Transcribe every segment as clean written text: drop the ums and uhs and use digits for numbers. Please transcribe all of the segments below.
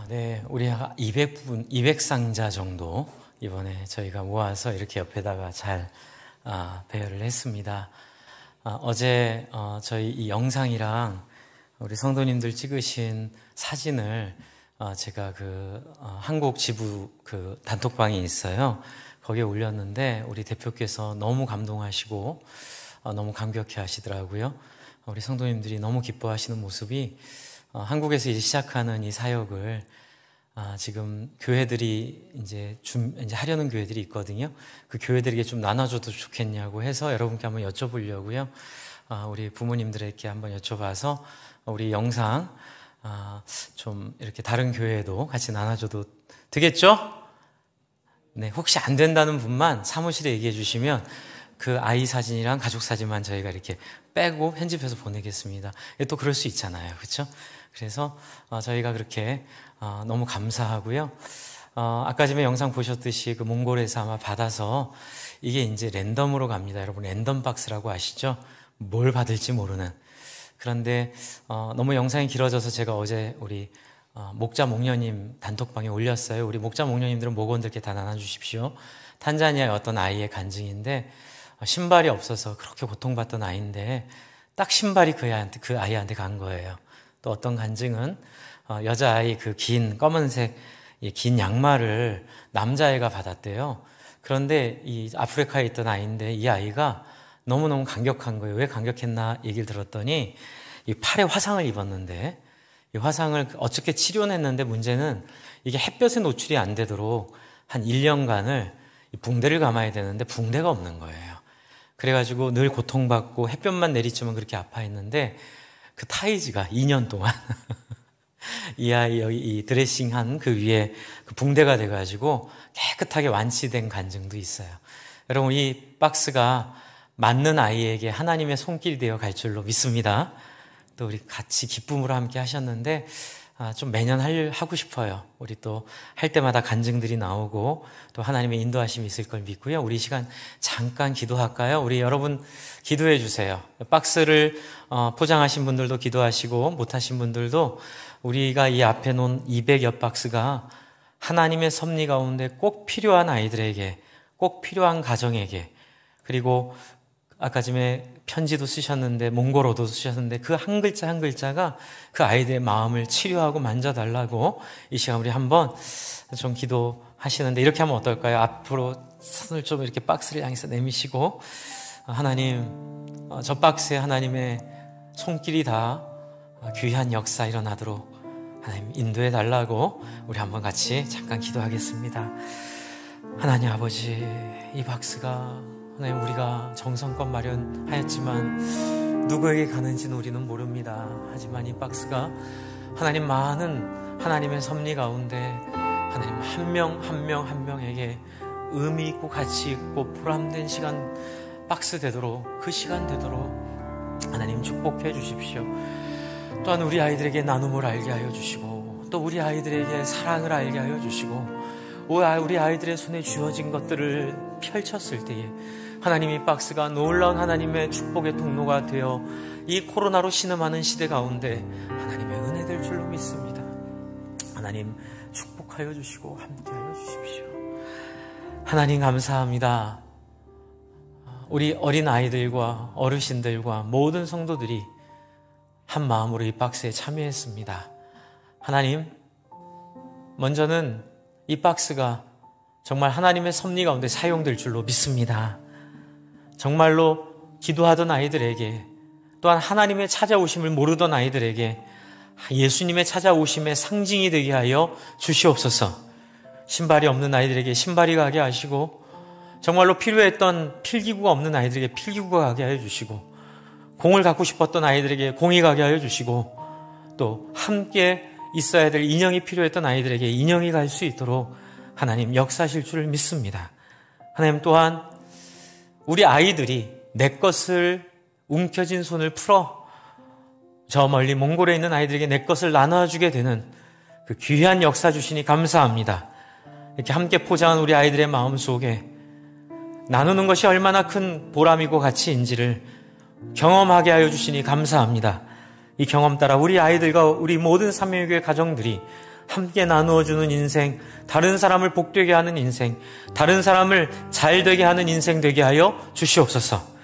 네. 우리 200상자 정도 이번에 저희가 모아서 이렇게 옆에다가 잘 배열을 했습니다. 어제 저희 이 영상이랑 우리 성도님들 찍으신 사진을 제가 한국 지부 단톡방에 있어요. 거기에 올렸는데 우리 대표께서 너무 감동하시고 너무 감격해 하시더라고요. 우리 성도님들이 너무 기뻐하시는 모습이 한국에서 이제 시작하는 이 사역을 지금 교회들이 이제 하려는 교회들이 있거든요. 그 교회들에게 좀 나눠줘도 좋겠냐고 해서 여러분께 한번 여쭤보려고요. 우리 부모님들에게 한번 여쭤봐서 우리 영상 좀 이렇게 다른 교회에도 같이 나눠줘도 되겠죠? 네, 혹시 안 된다는 분만 사무실에 얘기해 주시면 그 아이 사진이랑 가족 사진만 저희가 이렇게 빼고 편집해서 보내겠습니다. 또 그럴 수 있잖아요. 그렇죠? 그래서 저희가 그렇게 너무 감사하고요. 아까 전에 영상 보셨듯이 그 몽골에서 아마 받아서 이게 이제 랜덤으로 갑니다. 여러분 랜덤 박스라고 아시죠? 뭘 받을지 모르는. 그런데 너무 영상이 길어져서 제가 어제 우리 목자 목녀님 단톡방에 올렸어요. 우리 목자 목녀님들은 목원들께 다 나눠주십시오. 탄자니아의 어떤 아이의 간증인데 신발이 없어서 그렇게 고통받던 아이인데 딱 신발이 그 아이한테 간 거예요. 또 어떤 간증은 여자아이 그 긴 검은색 긴 양말을 남자애가 받았대요. 그런데 이 아프리카에 있던 아이인데 이 아이가 너무너무 감격한 거예요. 왜 감격했나 얘기를 들었더니 이 팔에 화상을 입었는데 이 화상을 어떻게 치료했는데 문제는 이게 햇볕에 노출이 안 되도록 한 1년간을 붕대를 감아야 되는데 붕대가 없는 거예요. 그래가지고 늘 고통받고 햇볕만 내리치면 그렇게 아파했는데 그 타이즈가 2년 동안 이 아이 여기 이 드레싱한 그 위에 그 붕대가 돼가지고 깨끗하게 완치된 간증도 있어요. 여러분 이 박스가 맞는 아이에게 하나님의 손길이 되어 갈 줄로 믿습니다. 또 우리 같이 기쁨으로 함께 하셨는데 좀 매년 하고 싶어요. 우리 또 할 때마다 간증들이 나오고 또 하나님의 인도하심이 있을 걸 믿고요. 우리 시간 잠깐 기도할까요? 우리 여러분 기도해 주세요. 박스를 포장하신 분들도 기도하시고 못하신 분들도 우리가 이 앞에 놓은 200여 박스가 하나님의 섭리 가운데 꼭 필요한 아이들에게, 꼭 필요한 가정에게, 그리고 아까 전에 편지도 쓰셨는데 몽골어도 쓰셨는데 그 한 글자 한 글자가 그 아이들의 마음을 치료하고 만져달라고 이 시간 우리 한번 좀 기도하시는데 이렇게 하면 어떨까요? 앞으로 손을 좀 이렇게 박스를 향해서 내미시고 하나님 저 박스에 하나님의 손길이 다 귀한 역사 일어나도록 하나님 인도해 달라고 우리 한번 같이 잠깐 기도하겠습니다. 하나님 아버지 이 박스가 하나님 우리가 정성껏 마련하였지만 누구에게 가는지는 우리는 모릅니다. 하지만 이 박스가 하나님 많은 하나님의 섭리 가운데 하나님 한 명 한 명에게 의미 있고 가치 있고 보람된 시간 박스 되도록 그 시간 되도록 하나님 축복해 주십시오. 또한 우리 아이들에게 나눔을 알게 하여 주시고 또 우리 아이들에게 사랑을 알게 하여 주시고 우리 아이들의 손에 주어진 것들을 펼쳤을 때에 하나님 이 박스가 놀라운 하나님의 축복의 통로가 되어 이 코로나로 신음하는 시대 가운데 하나님의 은혜 될 줄로 믿습니다. 하나님 축복하여 주시고 함께하여 주십시오. 하나님 감사합니다. 우리 어린 아이들과 어르신들과 모든 성도들이 한 마음으로 이 박스에 참여했습니다. 하나님 먼저는 이 박스가 정말 하나님의 섭리 가운데 사용될 줄로 믿습니다. 정말로 기도하던 아이들에게 또한 하나님의 찾아오심을 모르던 아이들에게 예수님의 찾아오심의 상징이 되게 하여 주시옵소서. 신발이 없는 아이들에게 신발이 가게 하시고 정말로 필요했던 필기구가 없는 아이들에게 필기구가 가게 하여 주시고 공을 갖고 싶었던 아이들에게 공이 가게 하여 주시고 또 함께 있어야 될 인형이 필요했던 아이들에게 인형이 갈 수 있도록 하나님 역사하실 줄을 믿습니다. 하나님 또한 우리 아이들이 내 것을 움켜쥔 손을 풀어 저 멀리 몽골에 있는 아이들에게 내 것을 나눠주게 되는 그 귀한 역사 주시니 감사합니다. 이렇게 함께 포장한 우리 아이들의 마음 속에 나누는 것이 얼마나 큰 보람이고 가치인지를 경험하게 하여 주시니 감사합니다. 이 경험 따라 우리 아이들과 우리 모든 삼위일교회 가정들이 함께 나누어주는 인생, 다른 사람을 복되게 하는 인생, 다른 사람을 잘되게 하는 인생 되게 하여 주시옵소서.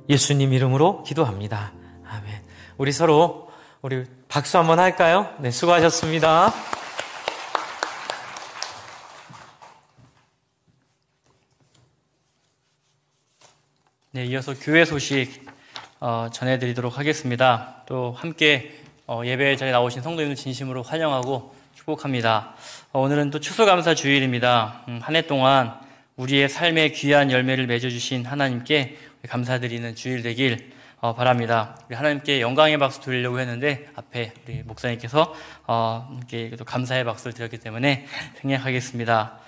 예수님 이름으로 기도합니다. 아멘. 우리 서로 우리 박수 한번 할까요? 네, 수고하셨습니다. 네, 이어서 교회 소식 전해드리도록 하겠습니다. 또 함께 예배 자리에 나오신 성도님들 진심으로 환영하고 축복합니다. 오늘은 또 추수감사 주일입니다. 한 해 동안 우리의 삶의 귀한 열매를 맺어주신 하나님께 감사드리는 주일 되길 바랍니다. 우리 하나님께 영광의 박수 드리려고 했는데 앞에 우리 목사님께서 이렇게 또 감사의 박수를 드렸기 때문에 생략하겠습니다.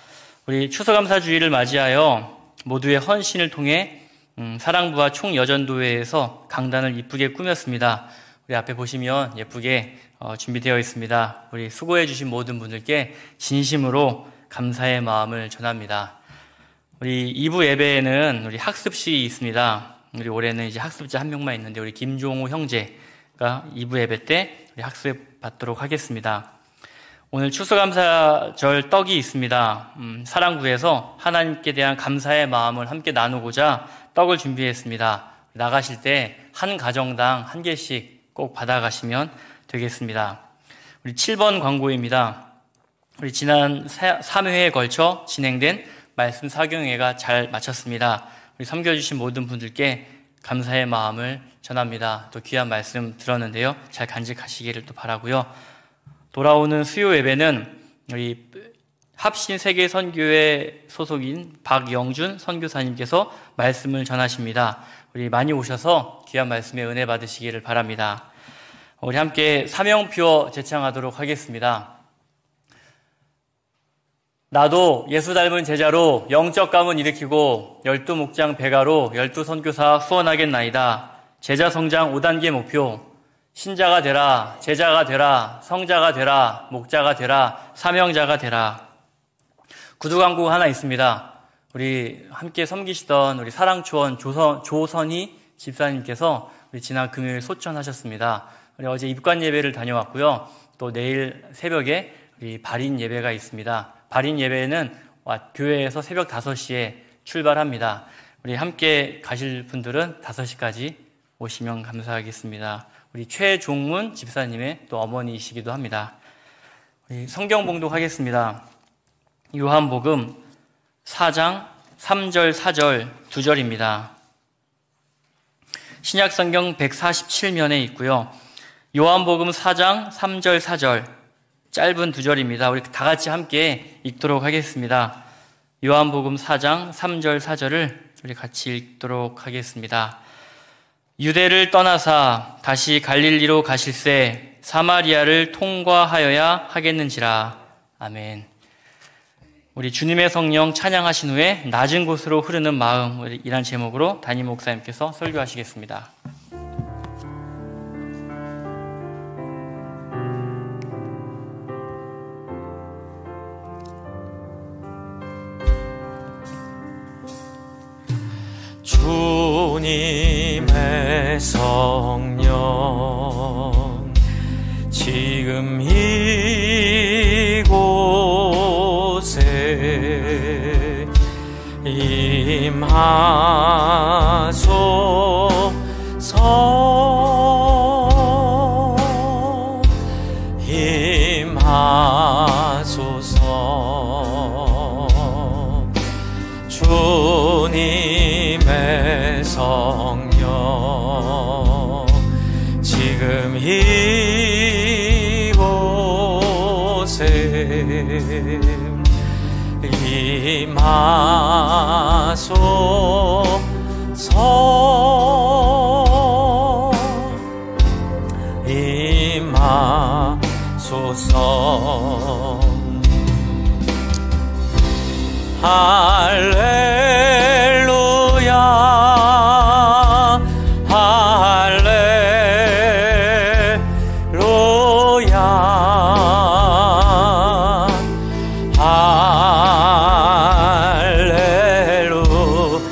우리 추수감사 주일을 맞이하여 모두의 헌신을 통해 사랑부와 총여전도회에서 강단을 이쁘게 꾸몄습니다. 우리 앞에 보시면 예쁘게 준비되어 있습니다. 우리 수고해 주신 모든 분들께 진심으로 감사의 마음을 전합니다. 우리 2부 예배에는 우리 학습식이 있습니다. 우리 올해는 이제 학습자 한 명만 있는데 우리 김종호 형제가 2부 예배 때 우리 학습 받도록 하겠습니다. 오늘 추수감사절 떡이 있습니다. 사랑부에서 하나님께 대한 감사의 마음을 함께 나누고자 떡을 준비했습니다. 나가실 때 한 가정당 한 개씩 꼭 받아가시면 되겠습니다. 우리 7번 광고입니다. 우리 지난 3회에 걸쳐 진행된 말씀 사경회가 잘 마쳤습니다. 우리 섬겨주신 모든 분들께 감사의 마음을 전합니다. 또 귀한 말씀 들었는데요. 잘 간직하시기를 또 바라고요. 돌아오는 수요 예배는 우리 합신세계선교회 소속인 박영준 선교사님께서 말씀을 전하십니다. 우리 많이 오셔서 귀한 말씀에 은혜 받으시기를 바랍니다. 우리 함께 사명표 제창하도록 하겠습니다. 나도 예수 닮은 제자로 영적 가문 일으키고 12목장 배가로 12선교사 후원하겠나이다. 제자 성장 5단계 목표. 신자가 되라, 제자가 되라, 성자가 되라, 목자가 되라, 사명자가 되라. 구두 광고 하나 있습니다. 우리 함께 섬기시던 우리 사랑초원 조선희 집사님께서 우리 지난 금요일 소천하셨습니다. 우리 어제 입관 예배를 다녀왔고요. 또 내일 새벽에 우리 발인 예배가 있습니다. 발인 예배는 교회에서 새벽 5시에 출발합니다. 우리 함께 가실 분들은 5시까지 오시면 감사하겠습니다. 우리 최종문 집사님의 또 어머니이시기도 합니다. 우리 성경 봉독하겠습니다. 요한복음 4장 3절 4절 2절입니다. 신약성경 147면에 있고요. 요한복음 4장 3절 4절 짧은 2절입니다. 우리 다 같이 함께 읽도록 하겠습니다. 요한복음 4장 3절 4절을 우리 같이 읽도록 하겠습니다. 유대를 떠나사 다시 갈릴리로 가실새 사마리아를 통과하여야 하겠는지라. 아멘. 우리 주님의 성령 찬양하신 후에 낮은 곳으로 흐르는 마음 이란 제목으로 담임 목사님께서 설교하시겠습니다. 주님의 성령 지금 이곳에 임하소서 임하소서 주님의 성령 지금 이곳에 임하소서 임하소서 할렐루야 할렐루야 할렐루야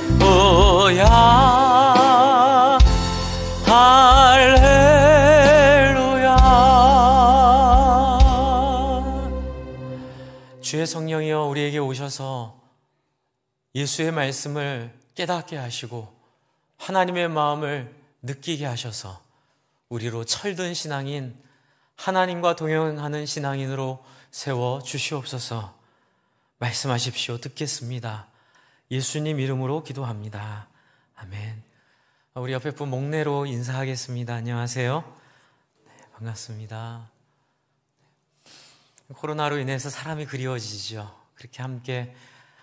주셔서 예수의 말씀을 깨닫게 하시고 하나님의 마음을 느끼게 하셔서 우리로 철든 신앙인, 하나님과 동행하는 신앙인으로 세워 주시옵소서. 말씀하십시오. 듣겠습니다. 예수님 이름으로 기도합니다. 아멘. 우리 옆에 분 목례로 인사하겠습니다. 안녕하세요. 네, 반갑습니다. 코로나로 인해서 사람이 그리워지죠. 그렇게 함께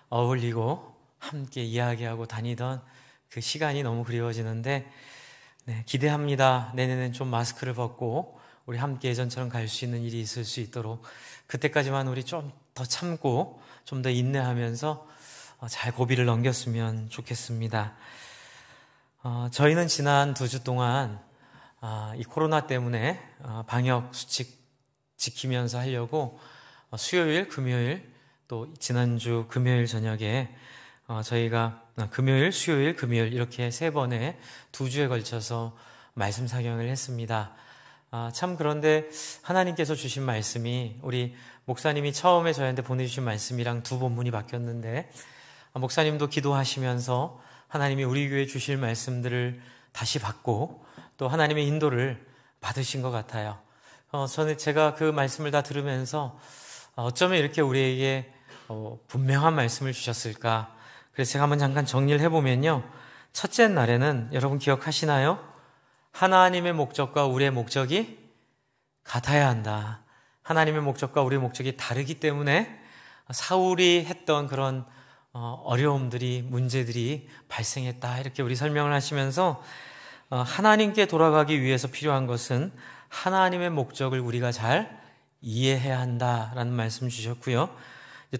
어울리고 함께 이야기하고 다니던 그 시간이 너무 그리워지는데, 네, 기대합니다. 내년엔 좀 마스크를 벗고 우리 함께 예전처럼 갈 수 있는 일이 있을 수 있도록, 그때까지만 우리 좀 더 참고 좀 더 인내하면서 잘 고비를 넘겼으면 좋겠습니다. 저희는 지난 2주 동안 이 코로나 때문에 방역 수칙 지키면서 하려고 수요일, 금요일, 또 지난주 금요일 저녁에 저희가 금요일, 수요일, 금요일 이렇게 3번에 2주에 걸쳐서 말씀 사경을 했습니다. 참 그런데 하나님께서 주신 말씀이, 우리 목사님이 처음에 저희한테 보내주신 말씀이랑 2 본문이 바뀌었는데, 목사님도 기도하시면서 하나님이 우리 교회에 주실 말씀들을 다시 받고 또 하나님의 인도를 받으신 것 같아요. 제가 그 말씀을 다 들으면서 어쩌면 이렇게 우리에게 분명한 말씀을 주셨을까. 그래서 제가 한번 잠깐 정리를 해보면요. 첫째 날에는 여러분 기억하시나요? 하나님의 목적과 우리의 목적이 같아야 한다. 하나님의 목적과 우리의 목적이 다르기 때문에 사울이 했던 그런 어려움들이, 문제들이 발생했다. 이렇게 우리 설명을 하시면서 하나님께 돌아가기 위해서 필요한 것은 하나님의 목적을 우리가 잘 이해해야 한다라는 말씀 주셨고요.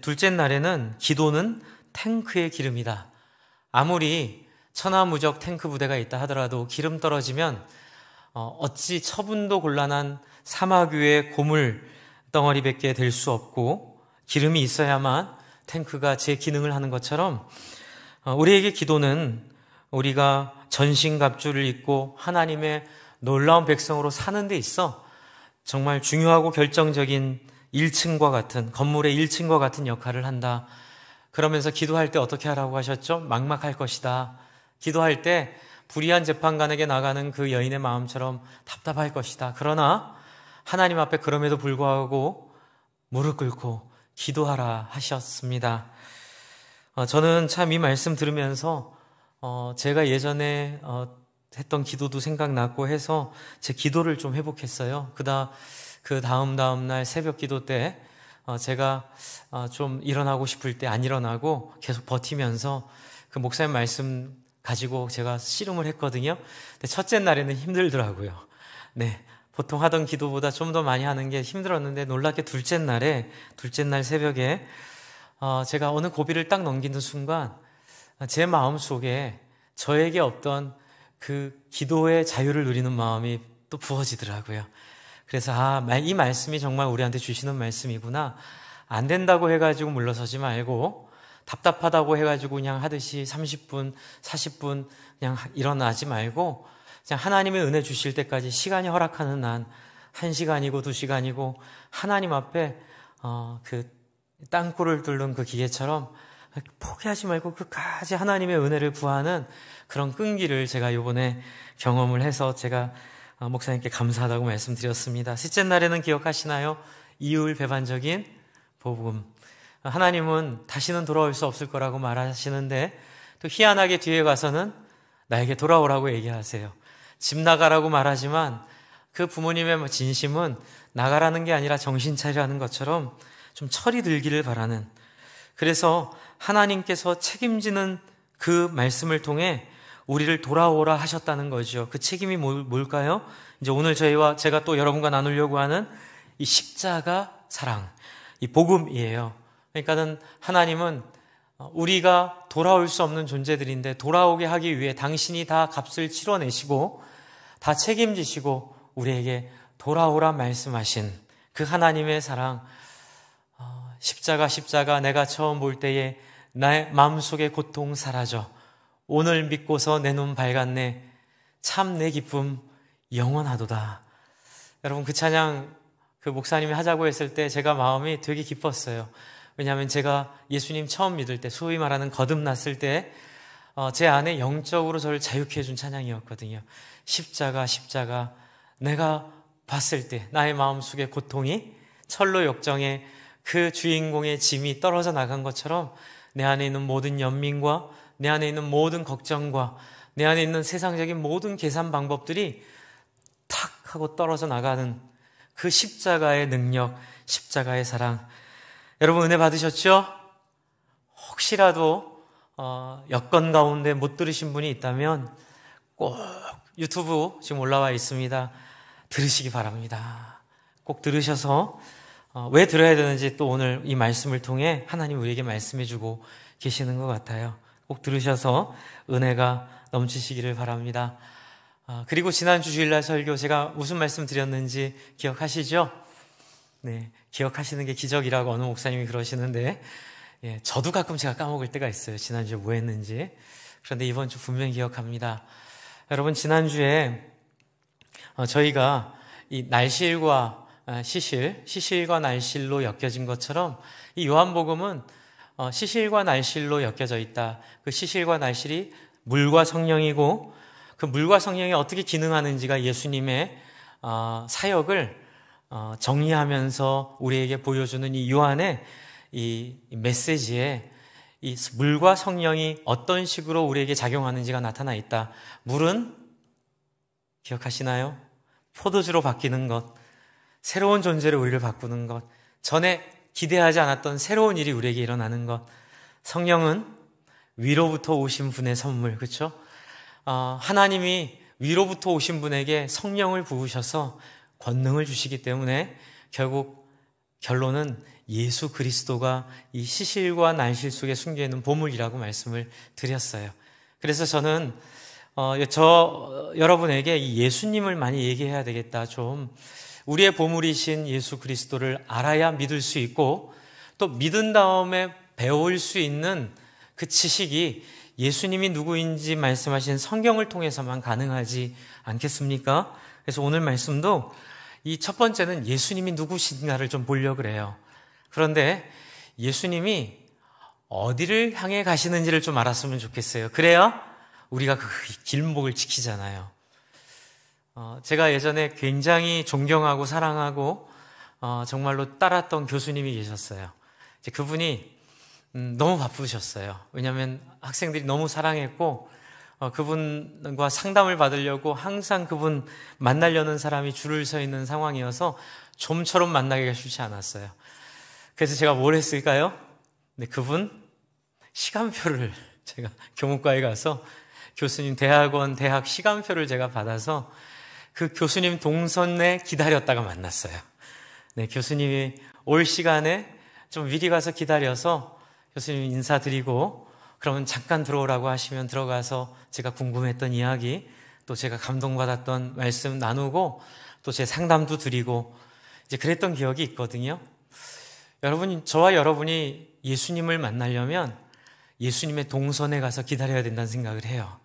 둘째 날에는 기도는 탱크의 기름이다. 아무리 천하무적 탱크 부대가 있다 하더라도 기름 떨어지면 어찌 처분도 곤란한 사막 위의 고물 덩어리밖에 될 수 없고, 기름이 있어야만 탱크가 제 기능을 하는 것처럼 우리에게 기도는 우리가 전신갑주를 입고 하나님의 놀라운 백성으로 사는 데 있어 정말 중요하고 결정적인 1층과 같은, 건물의 1층과 같은 역할을 한다. 그러면서 기도할 때 어떻게 하라고 하셨죠? 막막할 것이다. 기도할 때 불의한 재판관에게 나가는 그 여인의 마음처럼 답답할 것이다. 그러나 하나님 앞에 그럼에도 불구하고 무릎 꿇고 기도하라 하셨습니다. 저는 참 이 말씀 들으면서 제가 예전에 했던 기도도 생각났고 해서 제 기도를 좀 회복했어요. 그 다음 날 새벽 기도 때 제가 좀 일어나고 싶을 때 안 일어나고 계속 버티면서 그 목사님 말씀 가지고 제가 씨름을 했거든요. 근데 첫째 날에는 힘들더라고요. 네, 보통 하던 기도보다 좀 더 많이 하는 게 힘들었는데, 놀랍게 둘째 날 새벽에 제가 어느 고비를 딱 넘기는 순간 제 마음속에 저에게 없던 그 기도의 자유를 누리는 마음이 또 부어지더라고요. 그래서 이 말씀이 정말 우리한테 주시는 말씀이구나. 안 된다고 해가지고 물러서지 말고, 답답하다고 해가지고 그냥 하듯이 30분, 40분 그냥 일어나지 말고, 그냥 하나님의 은혜 주실 때까지 시간이 허락하는 한 1시간이고 2시간이고 하나님 앞에 그 땅굴을 뚫는 그 기계처럼 포기하지 말고 끝까지 하나님의 은혜를 구하는 그런 끈기를 제가 이번에 경험을 해서 제가 목사님께 감사하다고 말씀드렸습니다. 셋째 날에는 기억하시나요? 이율배반적인 복음. 하나님은 다시는 돌아올 수 없을 거라고 말하시는데, 또 희한하게 뒤에 가서는 나에게 돌아오라고 얘기하세요. 집 나가라고 말하지만 그 부모님의 진심은 나가라는 게 아니라 정신 차리라는 것처럼 좀 철이 들기를 바라는, 그래서 하나님께서 책임지는 그 말씀을 통해 우리를 돌아오라 하셨다는 거죠. 그 책임이 뭘까요? 이제 오늘 제가 또 여러분과 나누려고 하는 이 십자가 사랑, 이 복음이에요. 그러니까는 하나님은 우리가 돌아올 수 없는 존재들인데 돌아오게 하기 위해 당신이 다 값을 치러내시고 다 책임지시고 우리에게 돌아오라 말씀하신 그 하나님의 사랑, 십자가 내가 처음 볼 때에 나의 마음속의 고통 사라져 오늘 믿고서 내 눈 밝았네 참 내 기쁨 영원하도다. 여러분, 그 찬양 그 목사님이 하자고 했을 때 제가 마음이 되게 기뻤어요. 왜냐하면 제가 예수님 처음 믿을 때, 소위 말하는 거듭났을 때 제 안에 영적으로 저를 자유케 해준 찬양이었거든요. 십자가, 십자가. 내가 봤을 때 나의 마음속에 고통이 철로 역정에 그 주인공의 짐이 떨어져 나간 것처럼 내 안에 있는 모든 연민과 내 안에 있는 모든 걱정과 내 안에 있는 세상적인 모든 계산 방법들이 탁 하고 떨어져 나가는 그 십자가의 능력, 십자가의 사랑. 여러분 은혜 받으셨죠? 혹시라도 여건 가운데 못 들으신 분이 있다면 꼭 유튜브 지금 올라와 있습니다. 들으시기 바랍니다. 꼭 들으셔서 왜 들어야 되는지 또 오늘 이 말씀을 통해 하나님 우리에게 말씀해 주고 계시는 것 같아요. 꼭 들으셔서 은혜가 넘치시기를 바랍니다. 그리고 지난주 주일날 설교 제가 무슨 말씀 드렸는지 기억하시죠? 네, 기억하시는 게 기적이라고 어느 목사님이 그러시는데 저도 가끔 제가 까먹을 때가 있어요. 지난주에 뭐 했는지. 그런데 이번 주 분명히 기억합니다. 여러분 지난주에 저희가 이 날실과 시실과 날실로 엮여진 것처럼 이 요한복음은 시실과 날실로 엮여져 있다. 그 시실과 날실이 물과 성령이고 그 물과 성령이 어떻게 기능하는지가 예수님의 사역을 정리하면서 우리에게 보여주는 이 요한의 이 메시지에 이 물과 성령이 어떤 식으로 우리에게 작용하는지가 나타나 있다. 물은 기억하시나요? 포도주로 바뀌는 것, 새로운 존재로 우리를 바꾸는 것, 전에 기대하지 않았던 새로운 일이 우리에게 일어나는 것. 성령은 위로부터 오신 분의 선물, 그렇죠? 하나님이 위로부터 오신 분에게 성령을 부으셔서 권능을 주시기 때문에 결국 결론은 예수 그리스도가 이 시실과 날실 속에 숨겨있는 보물이라고 말씀을 드렸어요. 그래서 저는 여러분에게 이 예수님을 많이 얘기해야 되겠다. 좀 우리의 보물이신 예수 그리스도를 알아야 믿을 수 있고 또 믿은 다음에 배울 수 있는 그 지식이 예수님이 누구인지 말씀하신 성경을 통해서만 가능하지 않겠습니까? 그래서 오늘 말씀도 이 첫 번째는 예수님이 누구신가를 좀 보려고 그래요. 그런데 예수님이 어디를 향해 가시는지를 좀 알았으면 좋겠어요. 그래야 우리가 그 길목을 지키잖아요. 제가 예전에 굉장히 존경하고 사랑하고 정말로 따랐던 교수님이 계셨어요. 이제 그분이 너무 바쁘셨어요. 왜냐하면 학생들이 너무 사랑했고 그분과 상담을 받으려고 항상 그분 만나려는 사람이 줄을 서 있는 상황이어서 좀처럼 만나기가 쉽지 않았어요. 그래서 제가 뭘 했을까요? 네, 그분 시간표를 제가 교목과에 가서 교수님 대학 시간표를 제가 받아서 그 교수님 동선에 기다렸다가 만났어요. 네, 교수님이 올 시간에 좀 미리 가서 기다려서 교수님 인사드리고 그러면 잠깐 들어오라고 하시면 들어가서 제가 궁금했던 이야기 또 제가 감동받았던 말씀 나누고 또 제 상담도 드리고 이제 그랬던 기억이 있거든요. 여러분, 저와 여러분이 예수님을 만나려면 예수님의 동선에 가서 기다려야 된다는 생각을 해요.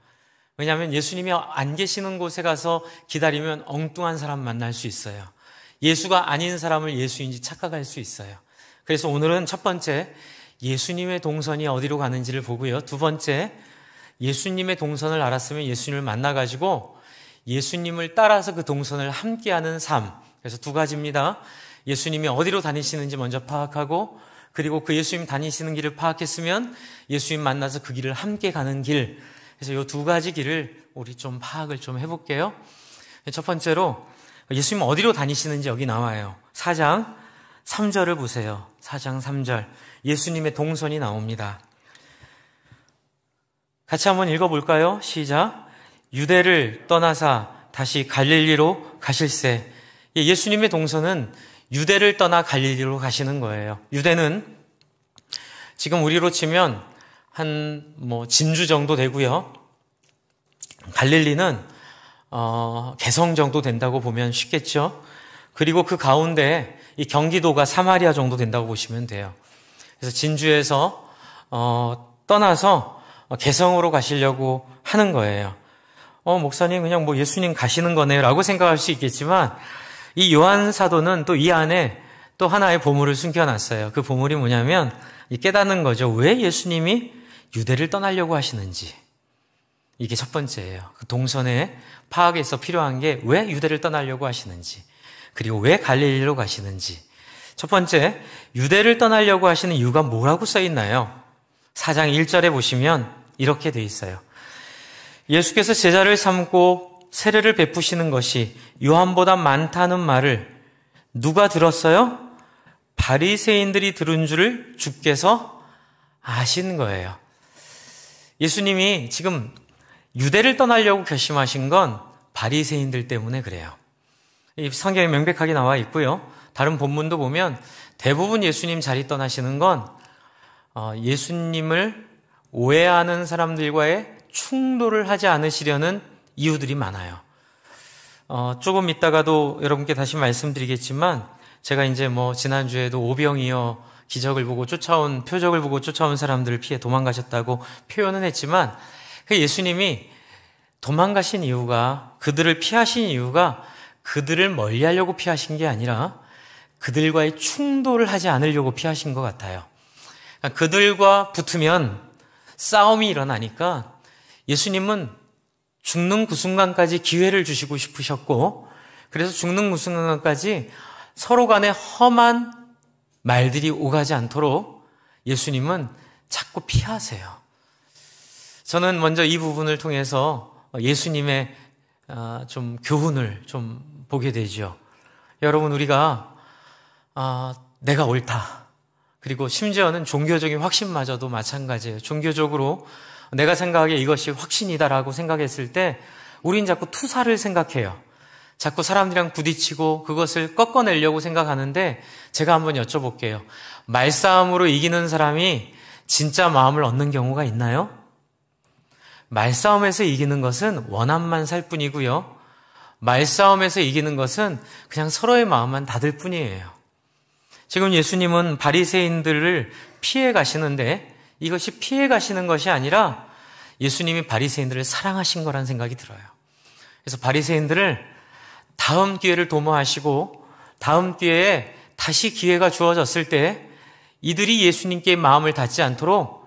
왜냐하면 예수님이 안 계시는 곳에 가서 기다리면 엉뚱한 사람 만날 수 있어요. 예수가 아닌 사람을 예수인지 착각할 수 있어요. 그래서 오늘은 첫 번째, 예수님의 동선이 어디로 가는지를 보고요. 두 번째, 예수님의 동선을 알았으면 예수님을 만나가지고 예수님을 따라서 그 동선을 함께하는 삶. 그래서 두 가지입니다. 예수님이 어디로 다니시는지 먼저 파악하고 그리고 그 예수님 다니시는 길을 파악했으면 예수님 만나서 그 길을 함께 가는 길. 그래서 이 두 가지 길을 우리 좀 파악을 좀 해볼게요. 첫 번째로 예수님 어디로 다니시는지 여기 나와요. 4장 3절을 보세요. 4장 3절. 예수님의 동선이 나옵니다. 같이 한번 읽어볼까요? 시작. 유대를 떠나사 다시 갈릴리로 가실새. 예수님의 동선은 유대를 떠나 갈릴리로 가시는 거예요. 유대는 지금 우리로 치면 한 진주 정도 되고요. 갈릴리는 개성 정도 된다고 보면 쉽겠죠. 그리고 그 가운데 이 경기도가 사마리아 정도 된다고 보시면 돼요. 그래서 진주에서 떠나서 개성으로 가시려고 하는 거예요. 목사님 그냥 예수님 가시는 거네요 라고 생각할 수 있겠지만 이 요한 사도는 또 이 안에 또 하나의 보물을 숨겨놨어요. 그 보물이 뭐냐면 깨닫는 거죠. 왜 예수님이 유대를 떠나려고 하시는지. 이게 첫 번째예요. 그 동선의 파악에서 필요한 게 왜 유대를 떠나려고 하시는지, 그리고 왜 갈릴리로 가시는지. 첫 번째, 유대를 떠나려고 하시는 이유가 뭐라고 써 있나요? 4장 1절에 보시면 이렇게 돼 있어요. 예수께서 제자를 삼고 세례를 베푸시는 것이 요한보다 많다는 말을 누가 들었어요? 바리새인들이 들은 줄을 주께서 아신 거예요. 예수님이 지금 유대를 떠나려고 결심하신 건 바리새인들 때문에 그래요. 이 성경에 명백하게 나와 있고요. 다른 본문도 보면 대부분 예수님 자리 떠나시는 건 예수님을 오해하는 사람들과의 충돌을 하지 않으시려는 이유들이 많아요. 조금 있다가도 여러분께 다시 말씀드리겠지만 제가 이제 지난주에도 오병이어 기적을 보고 표적을 보고 쫓아온 사람들을 피해 도망가셨다고 표현은 했지만 그 예수님이 도망가신 이유가, 그들을 피하신 이유가 그들을 멀리하려고 피하신 게 아니라 그들과의 충돌을 하지 않으려고 피하신 것 같아요. 그러니까 그들과 붙으면 싸움이 일어나니까 예수님은 죽는 그 순간까지 기회를 주시고 싶으셨고, 그래서 죽는 그 순간까지 서로 간에 험한 말들이 오가지 않도록 예수님은 자꾸 피하세요. 저는 먼저 이 부분을 통해서 예수님의 좀 교훈을 좀 보게 되죠. 여러분, 우리가 내가 옳다, 그리고 심지어는 종교적인 확신마저도 마찬가지예요. 종교적으로 내가 생각하기에 이것이 확신이다라고 생각했을 때 우린 자꾸 투사를 생각해요. 자꾸 사람들이랑 부딪히고 그것을 꺾어내려고 생각하는데, 제가 한번 여쭤볼게요. 말싸움으로 이기는 사람이 진짜 마음을 얻는 경우가 있나요? 말싸움에서 이기는 것은 원함만 살 뿐이고요. 말싸움에서 이기는 것은 그냥 서로의 마음만 닫을 뿐이에요. 지금 예수님은 바리새인들을 피해 가시는데 이것이 피해 가시는 것이 아니라 예수님이 바리새인들을 사랑하신 거라는 생각이 들어요. 그래서 바리새인들을 다음 기회를 도모하시고 다음 기회에 다시 기회가 주어졌을 때 이들이 예수님께 마음을 닫지 않도록,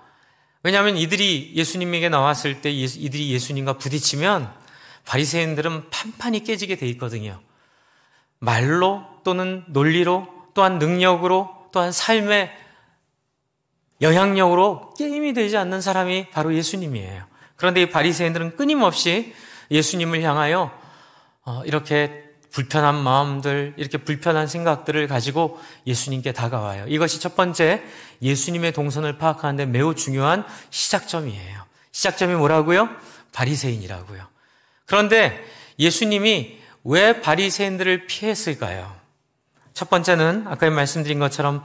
왜냐하면 이들이 예수님에게 나왔을 때 이들이 예수님과 부딪히면 바리새인들은 판판이 깨지게 돼 있거든요. 말로 또는 논리로 또한 능력으로 또한 삶의 영향력으로 게임이 되지 않는 사람이 바로 예수님이에요. 그런데 이 바리새인들은 끊임없이 예수님을 향하여 이렇게 불편한 마음들, 이렇게 불편한 생각들을 가지고 예수님께 다가와요. 이것이 첫 번째 예수님의 동선을 파악하는 데 매우 중요한 시작점이에요. 시작점이 뭐라고요? 바리새인이라고요. 그런데 예수님이 왜 바리새인들을 피했을까요? 첫 번째는 아까 말씀드린 것처럼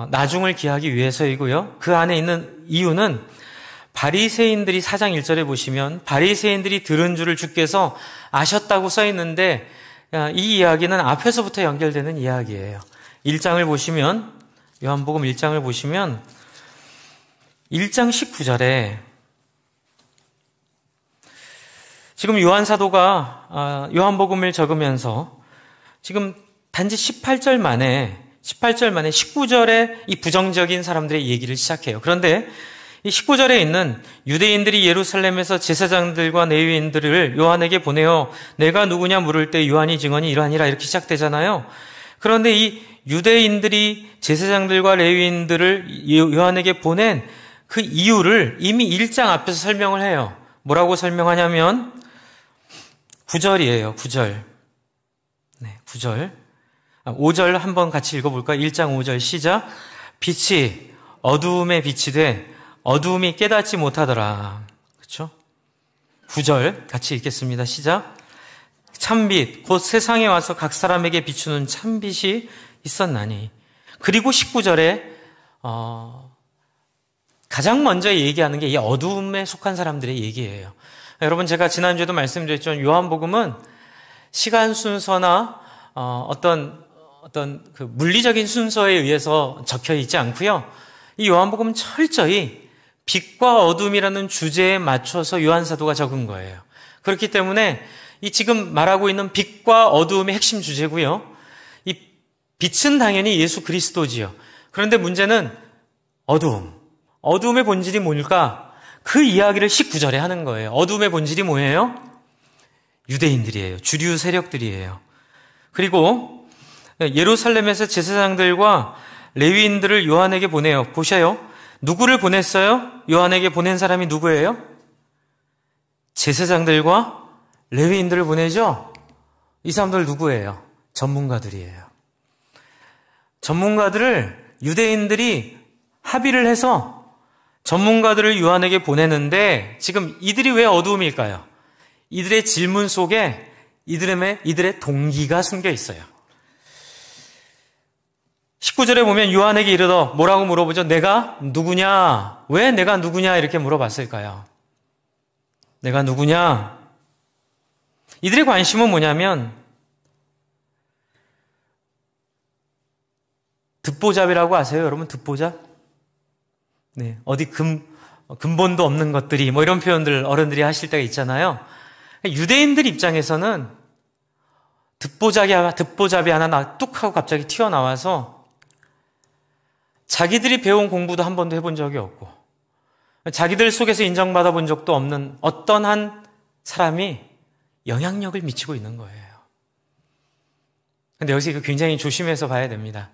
나중을 기하기 위해서이고요. 그 안에 있는 이유는 바리새인들이 4장 1절에 보시면 바리새인들이 들은 줄을 주께서 아셨다고 써 있는데, 이 이야기는 앞에서부터 연결되는 이야기예요. 1장을 보시면, 요한복음 1장을 보시면 1장 19절에 지금 요한 사도가 요한복음을 적으면서 지금 단지 18절 만에 19절에 이 부정적인 사람들의 얘기를 시작해요. 그런데 이 19절에 있는 유대인들이 예루살렘에서 제사장들과 레위인들을 요한에게 보내어 내가 누구냐 물을 때 요한이 증언이 이러하니라, 이렇게 시작되잖아요. 그런데 이 유대인들이 제사장들과 레위인들을 요한에게 보낸 그 이유를 이미 1장 앞에서 설명을 해요. 뭐라고 설명하냐면 9절이에요. 9절. 네, 9절. 5절 한번 같이 읽어볼까요? 1장 5절 시작. 빛이 어두움에 빛이 돼 어두움이 깨닫지 못하더라. 그렇죠? 9절 같이 읽겠습니다. 시작. 참빛 곧 세상에 와서 각 사람에게 비추는 참빛이 있었나니. 그리고 19절에 가장 먼저 얘기하는 게 이 어두움에 속한 사람들의 얘기예요. 여러분, 제가 지난주에도 말씀드렸죠. 요한복음은 시간 순서나 어떤 그 물리적인 순서에 의해서 적혀 있지 않고요. 이 요한복음은 철저히 빛과 어둠이라는 주제에 맞춰서 요한 사도가 적은 거예요. 그렇기 때문에 이 지금 말하고 있는 빛과 어두움이 핵심 주제고요. 이 빛은 당연히 예수 그리스도지요. 그런데 문제는 어두움의 본질이 뭘까? 그 이야기를 19절에 하는 거예요. 어두움의 본질이 뭐예요? 유대인들이에요. 주류 세력들이에요. 그리고 예루살렘에서 제사장들과 레위인들을 요한에게 보내요. 보셔요. 누구를 보냈어요? 요한에게 보낸 사람이 누구예요? 제사장들과 레위인들을 보내죠? 이 사람들 누구예요? 전문가들이에요. 전문가들을 유대인들이 합의를 해서 전문가들을 요한에게 보내는데 지금 이들이 왜 어두움일까요? 이들의 질문 속에 이들의 동기가 숨겨 있어요. 19절에 보면 요한에게 이르러 뭐라고 물어보죠? 내가 누구냐? 왜 내가 누구냐? 이렇게 물어봤을까요? 내가 누구냐? 이들의 관심은 뭐냐면 듣보잡이라고 아세요? 여러분 듣보잡? 네, 어디 근본도 없는 것들이 뭐 이런 표현들 어른들이 하실 때가 있잖아요. 유대인들 입장에서는 듣보잡이 하나 뚝 하고 갑자기 튀어나와서 자기들이 배운 공부도 한 번도 해본 적이 없고 자기들 속에서 인정받아 본 적도 없는 어떤 한 사람이 영향력을 미치고 있는 거예요. 근데 여기서 굉장히 조심해서 봐야 됩니다.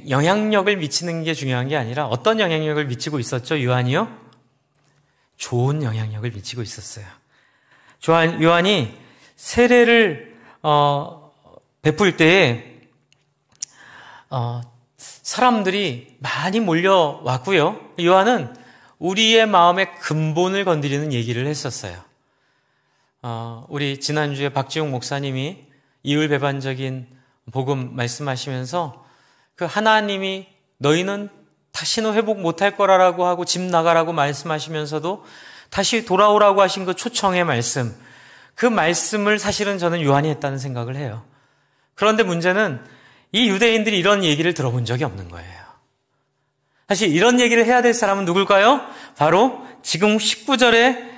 영향력을 미치는 게 중요한 게 아니라 어떤 영향력을 미치고 있었죠? 요한이요? 좋은 영향력을 미치고 있었어요. 요한이 세례를 베풀 때에 사람들이 많이 몰려왔고요. 요한은 우리의 마음의 근본을 건드리는 얘기를 했었어요. 우리 지난주에 박지용 목사님이 이율배반적인 복음 말씀하시면서 그 하나님이 너희는 다시는 회복 못할 거라고 하고 집 나가라고 말씀하시면서도 다시 돌아오라고 하신 그 초청의 말씀, 그 말씀을 사실은 저는 요한이 했다는 생각을 해요. 그런데 문제는 이 유대인들이 이런 얘기를 들어본 적이 없는 거예요. 사실 이런 얘기를 해야 될 사람은 누굴까요? 바로 지금 19절에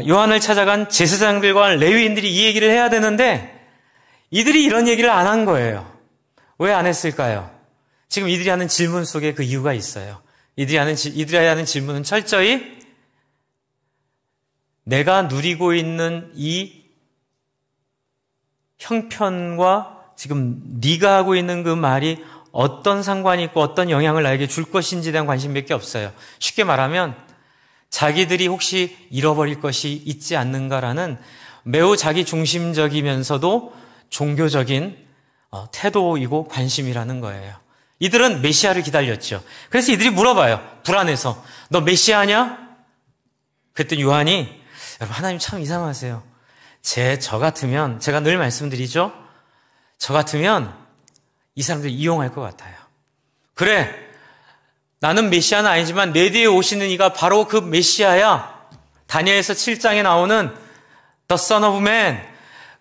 요한을 찾아간 제사장들과 레위인들이 이 얘기를 해야 되는데 이들이 이런 얘기를 안 한 거예요. 왜 안 했을까요? 지금 이들이 하는 질문 속에 그 이유가 있어요. 이들이 하는 질문은 철저히 내가 누리고 있는 이 형편과 지금 네가 하고 있는 그 말이 어떤 상관이 있고 어떤 영향을 나에게 줄 것인지에 대한 관심밖에 없어요. 쉽게 말하면 자기들이 혹시 잃어버릴 것이 있지 않는가라는 매우 자기 중심적이면서도 종교적인 태도이고 관심이라는 거예요. 이들은 메시아를 기다렸죠. 그래서 이들이 물어봐요. 불안해서. 너 메시아냐? 그랬더니 요한이 여러분 하나님 참 이상하세요. 저 같으면 제가 늘 말씀드리죠. 저 같으면 이 사람들 이용할 것 같아요. 그래 나는 메시아는 아니지만 내 뒤에 오시는 이가 바로 그 메시아야. 다니엘서 7장에 나오는 The Son of Man,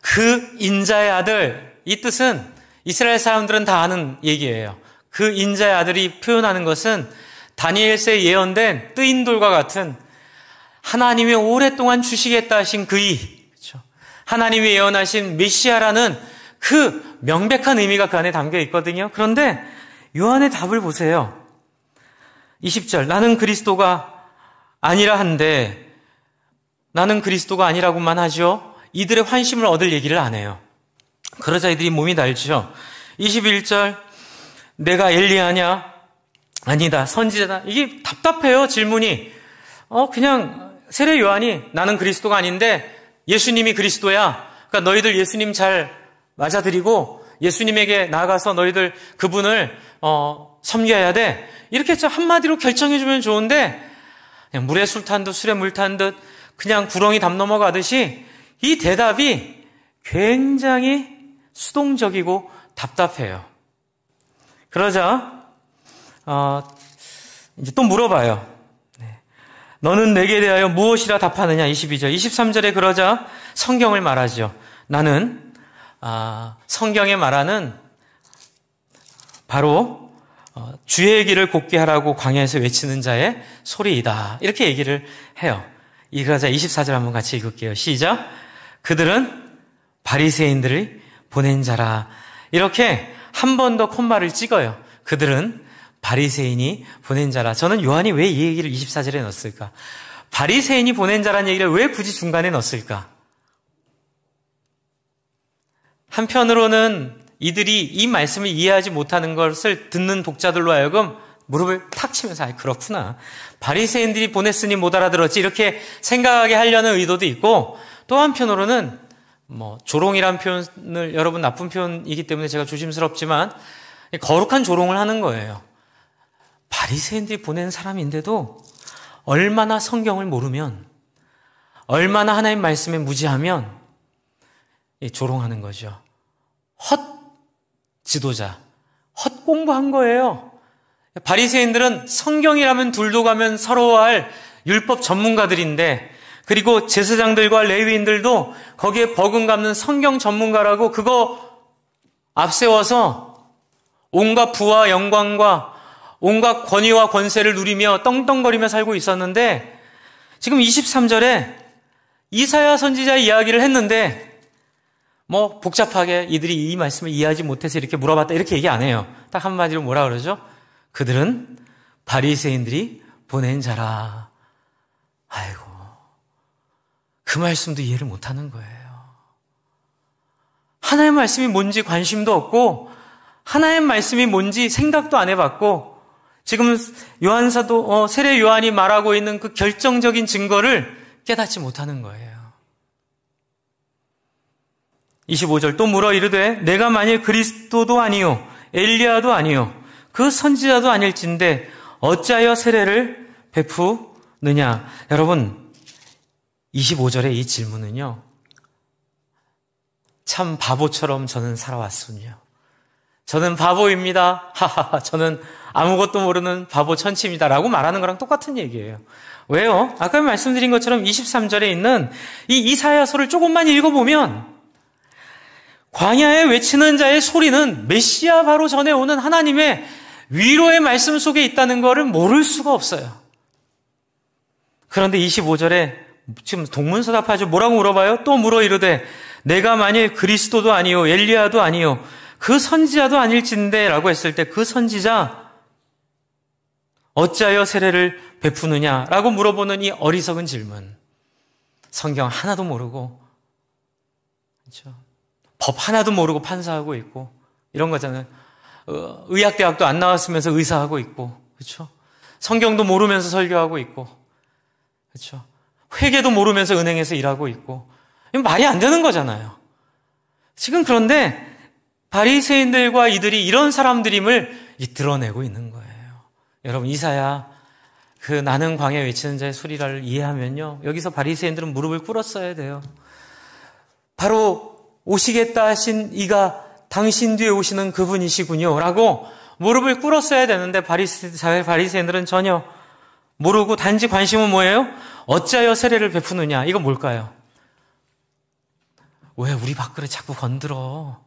그 인자의 아들. 이 뜻은 이스라엘 사람들은 다 아는 얘기예요. 그 인자의 아들이 표현하는 것은 다니엘서에 예언된 뜨인 돌과 같은 하나님이 오랫동안 주시겠다 하신 그이, 그렇죠? 하나님이 예언하신 메시아라는 그 명백한 의미가 그 안에 담겨 있거든요. 그런데 요한의 답을 보세요. 20절, 나는 그리스도가 아니라 한데 나는 그리스도가 아니라고만 하죠. 이들의 환심을 얻을 얘기를 안 해요. 그러자 이들이 몸이 달죠. 21절, 내가 엘리야냐? 아니다, 선지자다. 이게 답답해요, 질문이. 그냥 세례 요한이 나는 그리스도가 아닌데 예수님이 그리스도야. 그러니까 너희들 예수님 잘 맞아들이고 예수님에게 나아가서 너희들 그분을 섬겨야 돼. 이렇게 한마디로 결정해주면 좋은데 그냥 물에 술 탄 듯 술에 물 탄 듯 그냥 구렁이 담 넘어가듯이 이 대답이 굉장히 수동적이고 답답해요. 그러자 이제 또 물어봐요. 너는 내게 대하여 무엇이라 답하느냐? 22절. 23절에 그러자 성경을 말하죠. 나는 성경에 말하는 바로 주의 길을 곱게 하라고 광야에서 외치는 자의 소리이다. 이렇게 얘기를 해요. 그러자 24절 한번 같이 읽을게요. 시작. 그들은 바리새인들을 보낸 자라. 이렇게 한 번 더 콤마를 찍어요. 그들은 바리새인이 보낸 자라. 저는 요한이 왜 이 얘기를 24절에 넣었을까? 바리새인이 보낸 자라는 얘기를 왜 굳이 중간에 넣었을까? 한편으로는 이들이 이 말씀을 이해하지 못하는 것을 듣는 독자들로 하여금 무릎을 탁 치면서 그렇구나. 바리새인들이 보냈으니 못 알아들었지. 이렇게 생각하게 하려는 의도도 있고, 또 한편으로는 조롱이란 표현을, 여러분 나쁜 표현이기 때문에 제가 조심스럽지만 거룩한 조롱을 하는 거예요. 바리새인들이 보낸 사람인데도 얼마나 성경을 모르면, 얼마나 하나님 말씀에 무지하면 조롱하는 거죠. 헛 지도자, 헛 공부한 거예요. 바리새인들은 성경이라면 둘도 가면 서러워할 율법 전문가들인데, 그리고 제사장들과 레위인들도 거기에 버금가는 성경 전문가라고 그거 앞세워서 온갖 부와 영광과 온갖 권위와 권세를 누리며 떵떵거리며 살고 있었는데, 지금 23절에 이사야 선지자의 이야기를 했는데 복잡하게 이들이 이 말씀을 이해하지 못해서 이렇게 물어봤다 이렇게 얘기 안 해요. 딱 한마디로 뭐라 그러죠? 그들은 바리새인들이 보낸 자라. 아이고, 그 말씀도 이해를 못하는 거예요. 하나님의 말씀이 뭔지 관심도 없고, 하나님의 말씀이 뭔지 생각도 안 해봤고, 지금 요한사도 세례 요한이 말하고 있는 그 결정적인 증거를 깨닫지 못하는 거예요. 25절 또 물어 이르되 내가 만일 그리스도도 아니요 엘리야도 아니요 그 선지자도 아닐진데 어찌하여 세례를 베푸느냐. 여러분, 25절의 이 질문은요, 참 바보처럼 저는 살아왔군요. 저는 바보입니다. 하하하. 저는 아무것도 모르는 바보 천치입니다. 라고 말하는 거랑 똑같은 얘기예요. 왜요? 아까 말씀드린 것처럼 23절에 있는 이 이사야서를 조금만 읽어보면 광야에 외치는 자의 소리는 메시아 바로 전에 오는 하나님의 위로의 말씀 속에 있다는 것을 모를 수가 없어요. 그런데 25절에 지금 동문서답하죠. 뭐라고 물어봐요? 또 물어 이르되 내가 만일 그리스도도 아니요 엘리야도 아니요 그 선지자도 아닐진데 라고 했을 때 그 선지자 어찌하여 세례를 베푸느냐라고 물어보는 이 어리석은 질문. 성경 하나도 모르고, 그렇죠? 법 하나도 모르고 판사하고 있고 이런 거잖아요. 의학대학도 안 나왔으면서 의사하고 있고, 그렇죠? 성경도 모르면서 설교하고 있고, 그렇죠? 회계도 모르면서 은행에서 일하고 있고, 이건 말이 안 되는 거잖아요. 지금 그런데 바리새인들과 이들이 이런 사람들임을 드러내고 있는 거예요. 여러분, 이사야 그 나는 광야에 외치는 자의 소리를 이해하면요, 여기서 바리새인들은 무릎을 꿇었어야 돼요. 바로 오시겠다 하신 이가 당신 뒤에 오시는 그분이시군요 라고 무릎을 꿇었어야 되는데 바리새인들은 전혀 모르고 단지 관심은 뭐예요? 어찌하여 세례를 베푸느냐. 이거 뭘까요? 왜 우리 밥그릇 자꾸 건드려?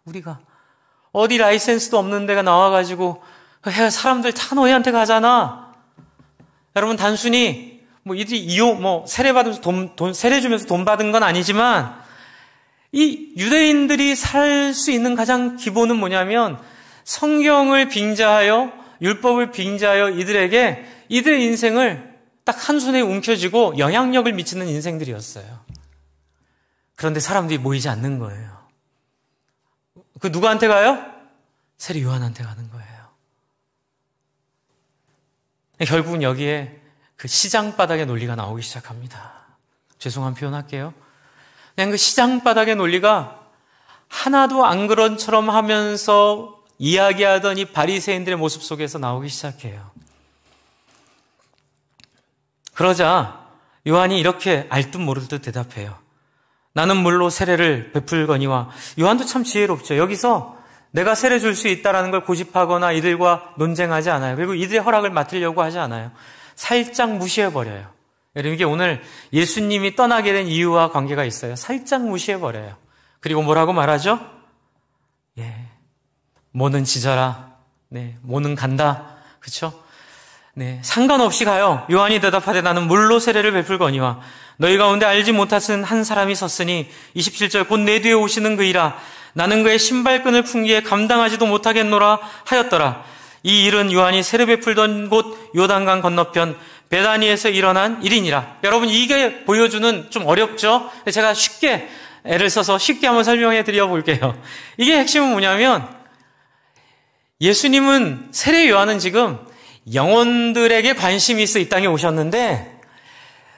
우리가 어디 라이센스도 없는 데가 나와가지고 사람들 다 너희한테 가잖아. 여러분, 단순히 이들이 세례 받으면서 세례 주면서 돈 받은 건 아니지만, 이 유대인들이 살 수 있는 가장 기본은 뭐냐면 성경을 빙자하여 율법을 빙자하여 이들에게 이들의 인생을 딱 한 손에 움켜쥐고 영향력을 미치는 인생들이었어요. 그런데 사람들이 모이지 않는 거예요. 그 누구한테 가요? 세례 요한한테 가는 거예요. 결국은 여기에 그 시장바닥의 논리가 나오기 시작합니다. 죄송한 표현할게요. 그냥 그 시장바닥의 논리가 하나도 안 그런처럼 하면서 이야기하던 이 바리새인들의 모습 속에서 나오기 시작해요. 그러자 요한이 이렇게 알듯 모를 듯 대답해요. 나는 물로 세례를 베풀거니와. 요한도 참 지혜롭죠. 여기서 내가 세례 줄 수 있다는 걸 고집하거나 이들과 논쟁하지 않아요. 그리고 이들의 허락을 맡으려고 하지 않아요. 살짝 무시해버려요. 여러분, 이게 오늘 예수님이 떠나게 된 이유와 관계가 있어요. 살짝 무시해버려요. 그리고 뭐라고 말하죠? 모는 지져라. 모는 간다. 그렇죠? 네, 상관없이 가요. 요한이 대답하되 나는 물로 세례를 베풀거니와 너희 가운데 알지 못하신 한 사람이 섰으니 27절 곧 내 뒤에 오시는 그이라 나는 그의 신발끈을 품기에 감당하지도 못하겠노라 하였더라. 이 일은 요한이 세례 베풀던 곳 요단강 건너편 베다니에서 일어난 일이니라. 여러분, 이게 보여주는 좀 어렵죠? 제가 쉽게 애를 써서 쉽게 한번 설명해 드려 볼게요. 이게 핵심은 뭐냐면 예수님은 세례 요한은 지금 영혼들에게 관심이 있어 이 땅에 오셨는데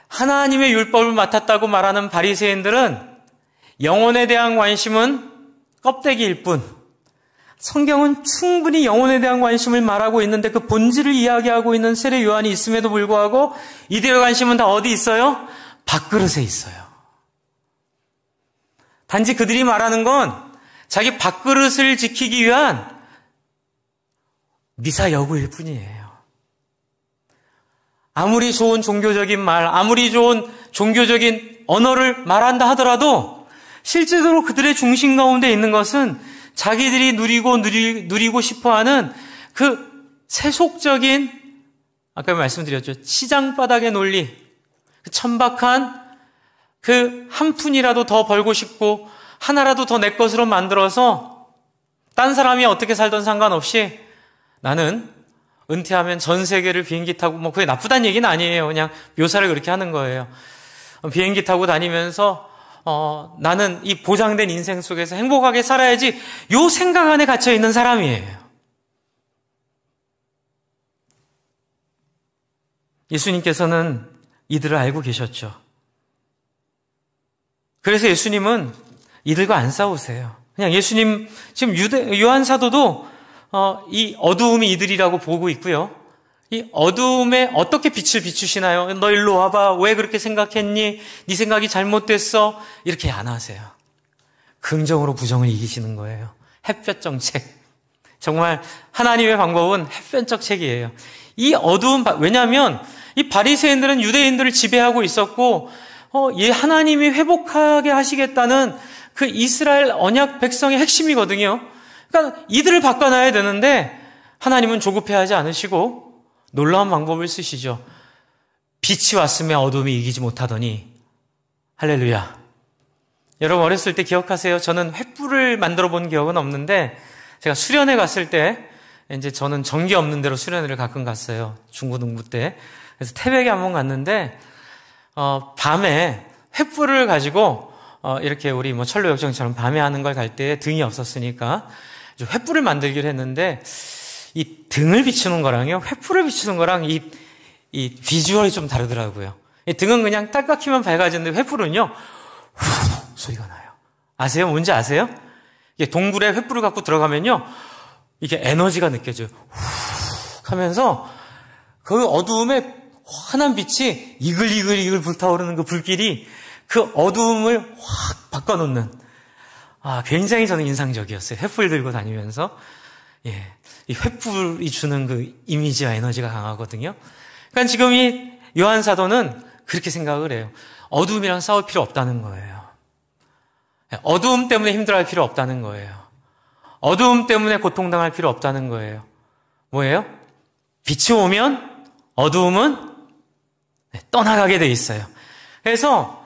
하나님의 율법을 맡았다고 말하는 바리새인들은 영혼에 대한 관심은 껍데기일 뿐, 성경은 충분히 영혼에 대한 관심을 말하고 있는데 그 본질을 이야기하고 있는 세례 요한이 있음에도 불구하고 이들의 관심은 다 어디 있어요? 밥그릇에 있어요. 단지 그들이 말하는 건 자기 밥그릇을 지키기 위한 미사여구일 뿐이에요. 아무리 좋은 종교적인 말, 아무리 좋은 종교적인 언어를 말한다 하더라도 실제로 그들의 중심 가운데 있는 것은 자기들이 누리고 싶어하는 그 세속적인, 아까 말씀드렸죠, 시장바닥의 논리, 그 천박한 그 한 푼이라도 더 벌고 싶고 하나라도 더 내 것으로 만들어서 딴 사람이 어떻게 살던 상관없이 나는 은퇴하면 전 세계를 비행기 타고, 뭐 그게 나쁘다는 얘기는 아니에요. 그냥 묘사를 그렇게 하는 거예요. 비행기 타고 다니면서 나는 이 보장된 인생 속에서 행복하게 살아야지, 요 생각 안에 갇혀 있는 사람이에요. 예수님께서는 이들을 알고 계셨죠. 그래서 예수님은 이들과 안 싸우세요. 그냥 예수님, 지금 요한 사도도 이 어두움이 이들이라고 보고 있고요. 이 어두움에 어떻게 빛을 비추시나요? 너 일로 와봐. 왜 그렇게 생각했니? 네 생각이 잘못됐어. 이렇게 안 하세요. 긍정으로 부정을 이기시는 거예요. 햇볕 정책. 정말 하나님의 방법은 햇볕 정책이에요. 이 어두운, 왜냐하면 이 바리새인들은 유대인들을 지배하고 있었고 하나님이 회복하게 하시겠다는 그 이스라엘 언약 백성의 핵심이거든요. 그러니까 이들을 바꿔놔야 되는데 하나님은 조급해하지 않으시고 놀라운 방법을 쓰시죠. 빛이 왔으면 어둠이 이기지 못하더니. 할렐루야. 여러분 어렸을 때 기억하세요? 저는 횃불을 만들어 본 기억은 없는데 제가 수련회 갔을 때 이제 저는 전기 없는 데로 수련회를 가끔 갔어요. 중고등부 때. 그래서 태백에 한번 갔는데 밤에 횃불을 가지고 이렇게 우리 뭐 철로역정처럼 밤에 하는 걸 갈 때 등이 없었으니까 횃불을 만들기로 했는데 이 등을 비추는 거랑요, 횃불을 비추는 거랑 이 비주얼이 좀 다르더라고요. 이 등은 그냥 딸깍히만 밝아지는데 횃불은요, 후 소리가 나요. 아세요? 뭔지 아세요? 이게 동굴에 횃불을 갖고 들어가면요, 이게 에너지가 느껴져요. 후 하면서 그 어두움에 환한 빛이 이글이글 불타오르는 그 불길이 그 어두움을 확 바꿔놓는, 굉장히 저는 인상적이었어요. 횃불 들고 다니면서. 예. 이 횃불이 주는 그 이미지와 에너지가 강하거든요. 그러니까 지금 이 요한 사도는 그렇게 생각을 해요. 어두움이랑 싸울 필요 없다는 거예요. 어두움 때문에 힘들어할 필요 없다는 거예요. 어두움 때문에 고통당할 필요 없다는 거예요. 뭐예요? 빛이 오면 어두움은 떠나가게 돼 있어요. 그래서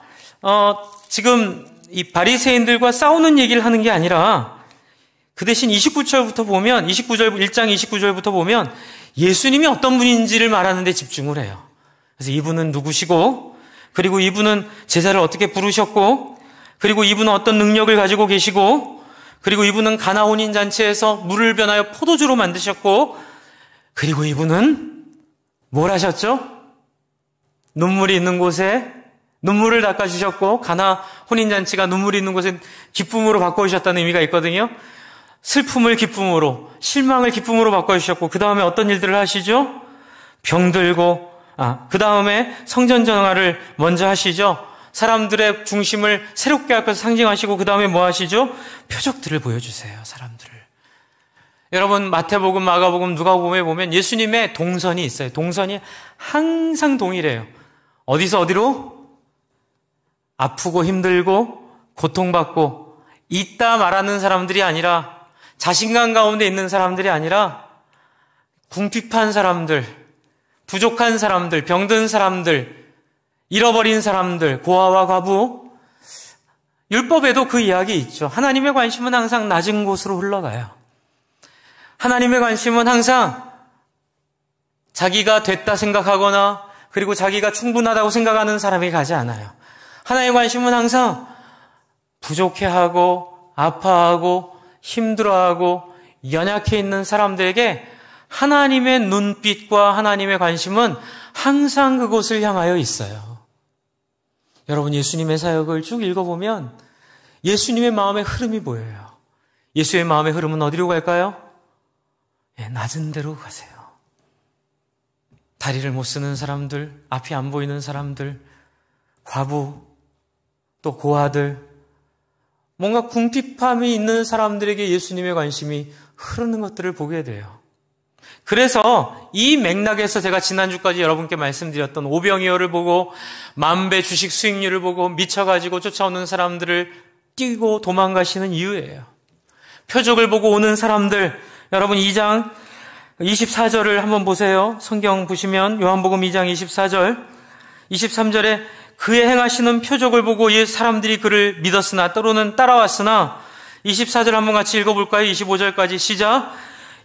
지금 이 바리새인들과 싸우는 얘기를 하는 게 아니라 그 대신 29절부터 보면 1장 29절부터 보면 예수님이 어떤 분인지를 말하는 데 집중을 해요. 그래서 이분은 누구시고, 그리고 이분은 제자를 어떻게 부르셨고, 그리고 이분은 어떤 능력을 가지고 계시고, 그리고 이분은 가나 혼인잔치에서 물을 변하여 포도주로 만드셨고, 그리고 이분은 뭘 하셨죠? 눈물이 있는 곳에 눈물을 닦아주셨고, 가나 혼인잔치가 눈물이 있는 곳에 기쁨으로 바꿔주셨다는 의미가 있거든요. 슬픔을 기쁨으로, 실망을 기쁨으로 바꿔주셨고, 그 다음에 어떤 일들을 하시죠? 병들고, 그 다음에 성전 정화를 먼저 하시죠. 사람들의 중심을 새롭게 하셔서 상징하시고, 그 다음에 뭐 하시죠? 표적들을 보여주세요, 사람들을. 여러분, 마태복음, 마가복음, 누가복음에 보면 예수님의 동선이 있어요. 동선이 항상 동일해요. 어디서 어디로? 아프고 힘들고 고통받고 있다 말하는 사람들이 아니라, 자신감 가운데 있는 사람들이 아니라 궁핍한 사람들, 부족한 사람들, 병든 사람들, 잃어버린 사람들, 고아와 과부, 율법에도 그 이야기 있죠. 하나님의 관심은 항상 낮은 곳으로 흘러가요. 하나님의 관심은 항상 자기가 됐다 생각하거나 그리고 자기가 충분하다고 생각하는 사람이 가지 않아요. 하나님의 관심은 항상 부족해하고 아파하고 힘들어하고 연약해 있는 사람들에게 하나님의 눈빛과 하나님의 관심은 항상 그곳을 향하여 있어요. 여러분, 예수님의 사역을 쭉 읽어보면 예수님의 마음의 흐름이 보여요. 예수의 마음의 흐름은 어디로 갈까요? 낮은 데로 가세요. 다리를 못 쓰는 사람들, 앞이 안 보이는 사람들, 과부, 또 고아들, 뭔가 궁핍함이 있는 사람들에게 예수님의 관심이 흐르는 것들을 보게 돼요. 그래서 이 맥락에서 제가 지난주까지 여러분께 말씀드렸던 오병이어를 보고 만배 주식 수익률을 보고 미쳐가지고 쫓아오는 사람들을 뛰고 도망가시는 이유예요. 표적을 보고 오는 사람들, 여러분 2장 24절을 한번 보세요. 성경 보시면 요한복음 2장 24절, 23절에 그의 행하시는 표적을 보고 이 사람들이 그를 믿었으나 때로는 따라왔으나 24절 한번 같이 읽어볼까요? 25절까지 시작.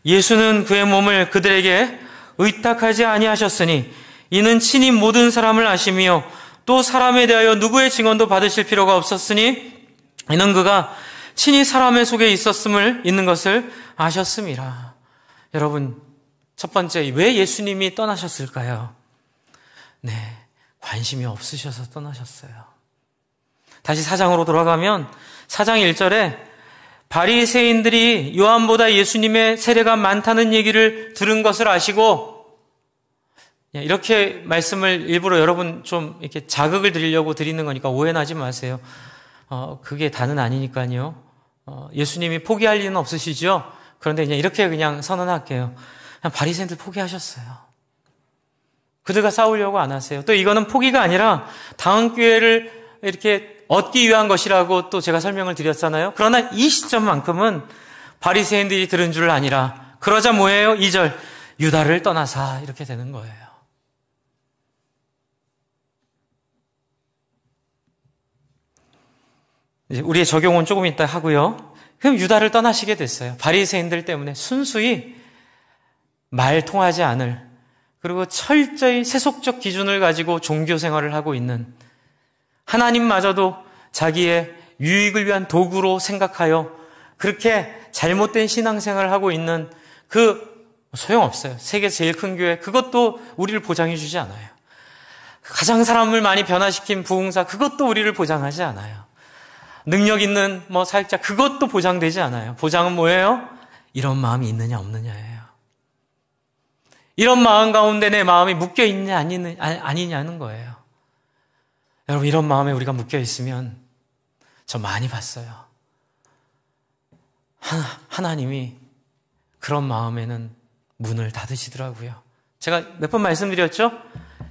예수는 그의 몸을 그들에게 의탁하지 아니하셨으니 이는 친히 모든 사람을 아시며 또 사람에 대하여 누구의 증언도 받으실 필요가 없었으니 이는 그가 친히 사람의 속에 있는 것을 아셨음이라. 여러분, 첫 번째, 왜 예수님이 떠나셨을까요? 네, 관심이 없으셔서 떠나셨어요. 다시 4장으로 돌아가면 4장 1절에 바리새인들이 요한보다 예수님의 세례가 많다는 얘기를 들은 것을 아시고, 이렇게 말씀을 일부러 여러분 좀 이렇게 자극을 드리려고 드리는 거니까 오해하지 마세요. 그게 다는 아니니까요. 예수님이 포기할 리는 없으시죠? 그런데 이렇게 그냥 선언할게요. 그냥 바리새인들 포기하셨어요. 그들과 싸우려고 안 하세요. 또 이거는 포기가 아니라 다음 기회를 이렇게 얻기 위한 것이라고 또 제가 설명을 드렸잖아요. 그러나 이 시점만큼은 바리새인들이 들은 줄 아니라, 그러자 뭐예요? 2절, 유다를 떠나사, 이렇게 되는 거예요. 이제 우리의 적용은 조금 이따 하고요. 그럼 유다를 떠나시게 됐어요. 바리새인들 때문에 순수히 말 통하지 않을, 그리고 철저히 세속적 기준을 가지고 종교 생활을 하고 있는, 하나님마저도 자기의 유익을 위한 도구로 생각하여 그렇게 잘못된 신앙생활을 하고 있는 소용없어요. 세계 제일 큰 교회, 그것도 우리를 보장해 주지 않아요. 가장 사람을 많이 변화시킨 부흥사, 그것도 우리를 보장하지 않아요. 능력 있는 사역자, 그것도 보장되지 않아요. 보장은 뭐예요? 이런 마음이 있느냐 없느냐예요. 이런 마음 가운데 내 마음이 묶여 있냐 아니냐는 거예요. 여러분, 이런 마음에 우리가 묶여 있으면 저 많이 봤어요. 하나님이 그런 마음에는 문을 닫으시더라고요. 제가 몇 번 말씀드렸죠?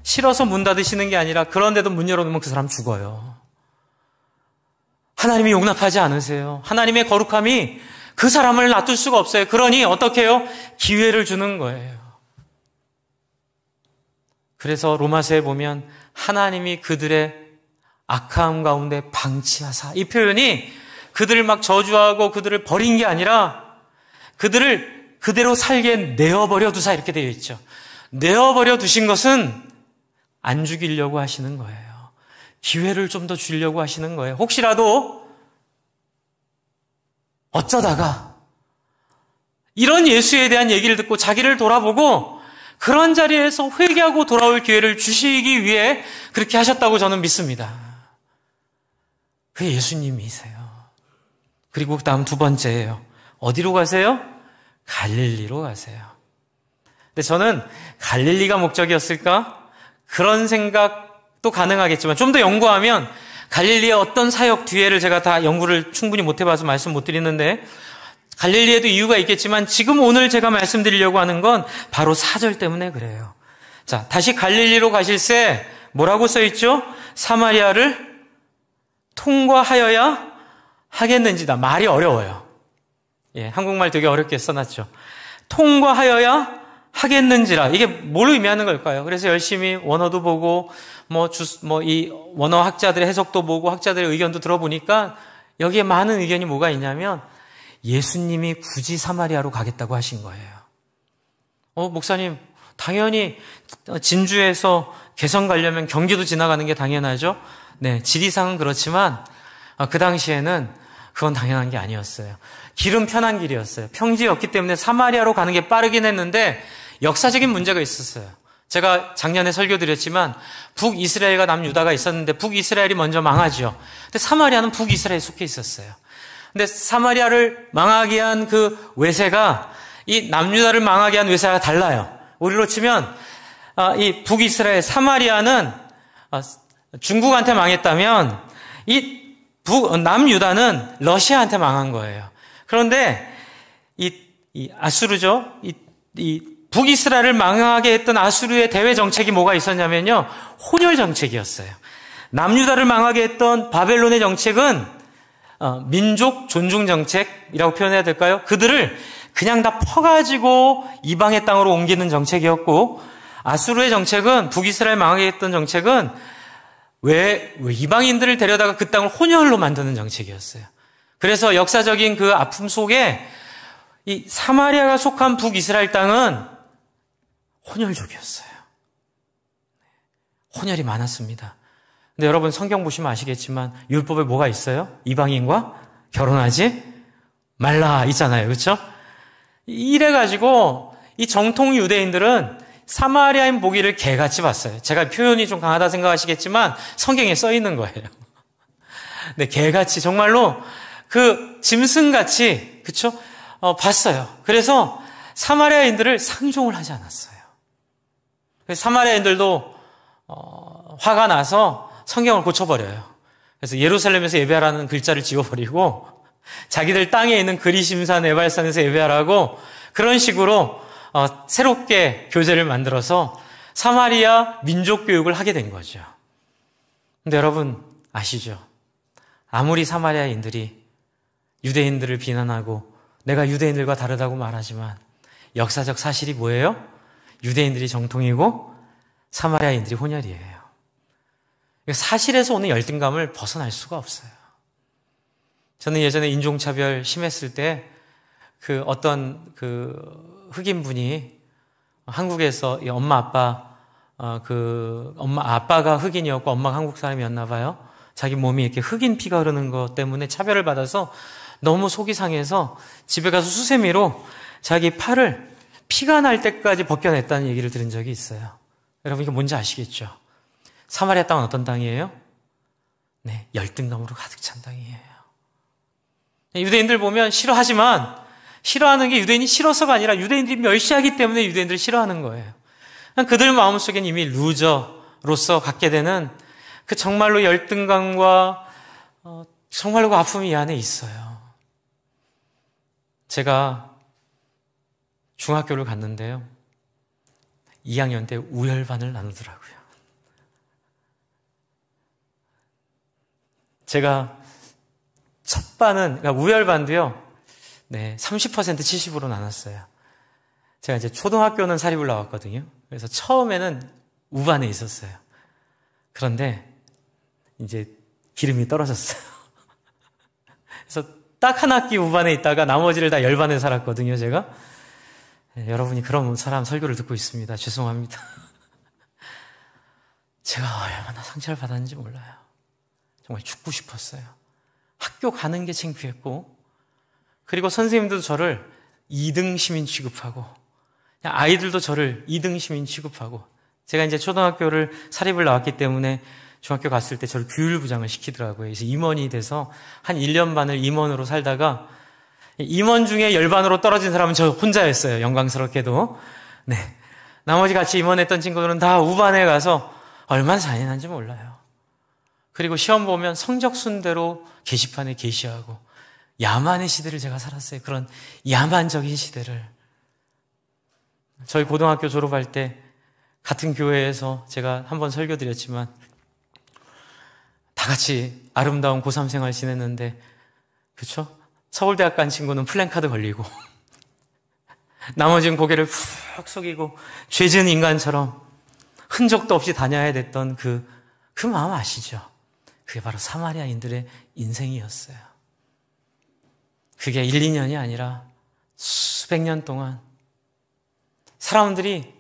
싫어서 문 닫으시는 게 아니라 그런데도 문 열어놓으면 그 사람 죽어요. 하나님이 용납하지 않으세요. 하나님의 거룩함이 그 사람을 놔둘 수가 없어요. 그러니 어떻게 해요? 기회를 주는 거예요. 그래서 로마서에 보면 하나님이 그들의 악함 가운데 방치하사, 이 표현이 그들을 막 저주하고 그들을 버린 게 아니라 그들을 그대로 살게 내어버려 두사, 이렇게 되어 있죠. 내어버려 두신 것은 안 죽이려고 하시는 거예요. 기회를 좀 더 주려고 하시는 거예요. 혹시라도 어쩌다가 이런 예수에 대한 얘기를 듣고 자기를 돌아보고 그런 자리에서 회개하고 돌아올 기회를 주시기 위해 그렇게 하셨다고 저는 믿습니다. 그게 예수님이세요. 그리고 다음 두 번째예요. 어디로 가세요? 갈릴리로 가세요. 근데 저는 갈릴리가 목적이었을까? 그런 생각도 가능하겠지만 좀 더 연구하면 갈릴리의 어떤 사역 뒤에를 제가 다 연구를 충분히 못 해봐서 말씀 못 드리는데, 갈릴리에도 이유가 있겠지만 지금 오늘 제가 말씀드리려고 하는 건 바로 4절 때문에 그래요. 자, 다시 갈릴리로 가실새 뭐라고 써있죠? 사마리아를 통과하여야 하겠는지다. 말이 어려워요. 한국말 되게 어렵게 써놨죠. 통과하여야 하겠는지라. 이게 뭘 의미하는 걸까요? 그래서 열심히 원어도 보고 이 원어 학자들의 해석도 보고 학자들의 의견도 들어보니까 여기에 많은 의견이 뭐가 있냐면 예수님이 굳이 사마리아로 가겠다고 하신 거예요. 목사님, 당연히 진주에서 개성 가려면 경기도 지나가는 게 당연하죠. 네, 지리상은 그렇지만 그 당시에는 그건 당연한 게 아니었어요. 길은 편한 길이었어요. 평지였기 때문에 사마리아로 가는 게 빠르긴 했는데 역사적인 문제가 있었어요. 제가 작년에 설교드렸지만 북이스라엘과 남유다가 있었는데 북이스라엘이 먼저 망하죠. 근데 사마리아는 북이스라엘에 속해 있었어요. 근데 사마리아를 망하게 한 그 외세가 이 남유다를 망하게 한 외세가 달라요. 우리로 치면 이 북이스라엘 사마리아는 중국한테 망했다면 이 남유다는 러시아한테 망한 거예요. 그런데 이 아수르죠. 이 북이스라엘을 망하게 했던 아수르의 대외 정책이 뭐가 있었냐면요, 혼혈 정책이었어요. 남유다를 망하게 했던 바벨론의 정책은 민족 존중 정책이라고 표현해야 될까요? 그들을 그냥 다 퍼가지고 이방의 땅으로 옮기는 정책이었고, 아수르의 정책은, 북이스라엘 망하게 했던 정책은 왜 이방인들을 데려다가 그 땅을 혼혈로 만드는 정책이었어요. 그래서 역사적인 그 아픔 속에 이 사마리아가 속한 북이스라엘 땅은 혼혈족이었어요. 혼혈이 많았습니다. 근데 여러분 성경 보시면 아시겠지만 율법에 뭐가 있어요? 이방인과 결혼하지 말라 있잖아요. 그렇죠? 이래가지고 이 정통 유대인들은 사마리아인 보기를 개같이 봤어요. 제가 표현이 좀 강하다 생각하시겠지만 성경에 써 있는 거예요. 네, 개같이 정말로 그 짐승같이, 그렇죠? 봤어요. 그래서 사마리아인들을 상종을 하지 않았어요. 사마리아인들도 화가 나서 성경을 고쳐버려요. 그래서 예루살렘에서 예배하라는 글자를 지워버리고 자기들 땅에 있는 그리심산 에발산에서 예배하라고 그런 식으로 새롭게 교제를 만들어서 사마리아 민족 교육을 하게 된 거죠. 근데 여러분 아시죠? 아무리 사마리아인들이 유대인들을 비난하고 내가 유대인들과 다르다고 말하지만 역사적 사실이 뭐예요? 유대인들이 정통이고 사마리아인들이 혼혈이에요. 사실에서 오는 열등감을 벗어날 수가 없어요. 저는 예전에 인종차별 심했을 때 어떤 흑인분이 한국에서 아빠가 흑인이었고 엄마가 한국 사람이었나 봐요. 자기 몸이 이렇게 흑인 피가 흐르는 것 때문에 차별을 받아서 너무 속이 상해서 집에 가서 수세미로 자기 팔을 피가 날 때까지 벗겨냈다는 얘기를 들은 적이 있어요. 여러분 이게 뭔지 아시겠죠? 사마리아 땅은 어떤 땅이에요? 네, 열등감으로 가득 찬 땅이에요. 유대인들 보면 싫어하지만 싫어하는 게 유대인이 싫어서가 아니라 유대인들이 멸시하기 때문에 유대인들을 싫어하는 거예요. 그들 마음속엔 이미 루저로서 갖게 되는 그 정말로 열등감과 정말로 그 아픔이 이 안에 있어요. 제가 중학교를 갔는데요. 2학년 때 우열반을 나누더라고요. 제가 첫 반은, 그러니까 우열반도요, 네, 30% 70으로 나눴어요. 제가 이제 초등학교는 사립을 나왔거든요. 그래서 처음에는 우반에 있었어요. 그런데 이제 기름이 떨어졌어요. 그래서 딱 한 학기 우반에 있다가 나머지를 다 열반에 살았거든요, 제가. 네, 여러분이 그런 사람 설교를 듣고 있습니다. 죄송합니다. 제가 얼마나 상처를 받았는지 몰라요. 정말 죽고 싶었어요. 학교 가는 게 창피했고, 그리고 선생님들도 저를 2등 시민 취급하고, 아이들도 저를 2등 시민 취급하고, 제가 이제 초등학교를 사립을 나왔기 때문에 중학교 갔을 때 저를 규율부장을 시키더라고요. 그래서 임원이 돼서 한 1년 반을 임원으로 살다가 임원 중에 열반으로 떨어진 사람은 저 혼자였어요. 영광스럽게도. 네. 나머지 같이 임원했던 친구들은 다 우반에 가서 얼마나 잔인한지 몰라요. 그리고 시험 보면 성적 순대로 게시판에 게시하고 야만의 시대를 제가 살았어요. 그런 야만적인 시대를. 저희 고등학교 졸업할 때 같은 교회에서 제가 한번 설교드렸지만 다 같이 아름다운 고3 생활 지냈는데, 그렇죠? 서울대학 간 친구는 플랜카드 걸리고 나머지는 고개를 푹 속이고 죄 지은 인간처럼 흔적도 없이 다녀야 됐던 그 마음 아시죠? 그게 바로 사마리아인들의 인생이었어요. 그게 1, 2년이 아니라 수백 년 동안 사람들이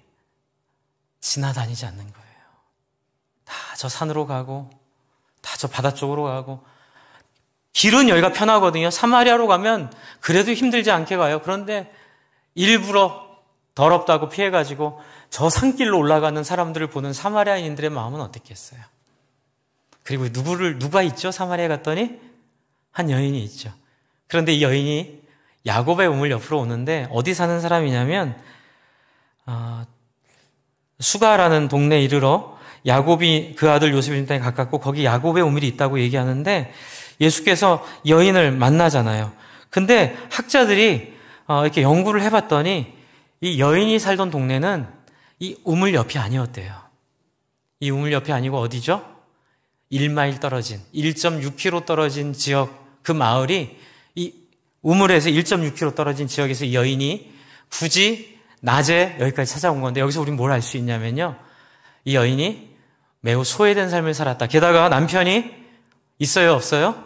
지나다니지 않는 거예요. 다 저 산으로 가고 다 저 바다 쪽으로 가고, 길은 여기가 편하거든요. 사마리아로 가면 그래도 힘들지 않게 가요. 그런데 일부러 더럽다고 피해가지고 저 산길로 올라가는 사람들을 보는 사마리아인들의 마음은 어땠겠어요? 그리고 누가 있죠? 사마리아에 갔더니 한 여인이 있죠. 그런데 이 여인이 야곱의 우물 옆으로 오는데 어디 사는 사람이냐면 수가라는 동네에 이르러 야곱이 그 아들 요셉의 집단에 가깝고 거기 야곱의 우물이 있다고 얘기하는데 예수께서 여인을 만나잖아요. 근데 학자들이 이렇게 연구를 해봤더니 이 여인이 살던 동네는 이 우물 옆이 아니었대요. 이 우물 옆이 아니고 어디죠? 1마일 떨어진 1.6km 떨어진 지역, 그 마을이 이 우물에서 1.6km 떨어진 지역에서 이 여인이 굳이 낮에 여기까지 찾아온 건데, 여기서 우리는 뭘 알 수 있냐면요, 이 여인이 매우 소외된 삶을 살았다. 게다가 남편이 있어요, 없어요?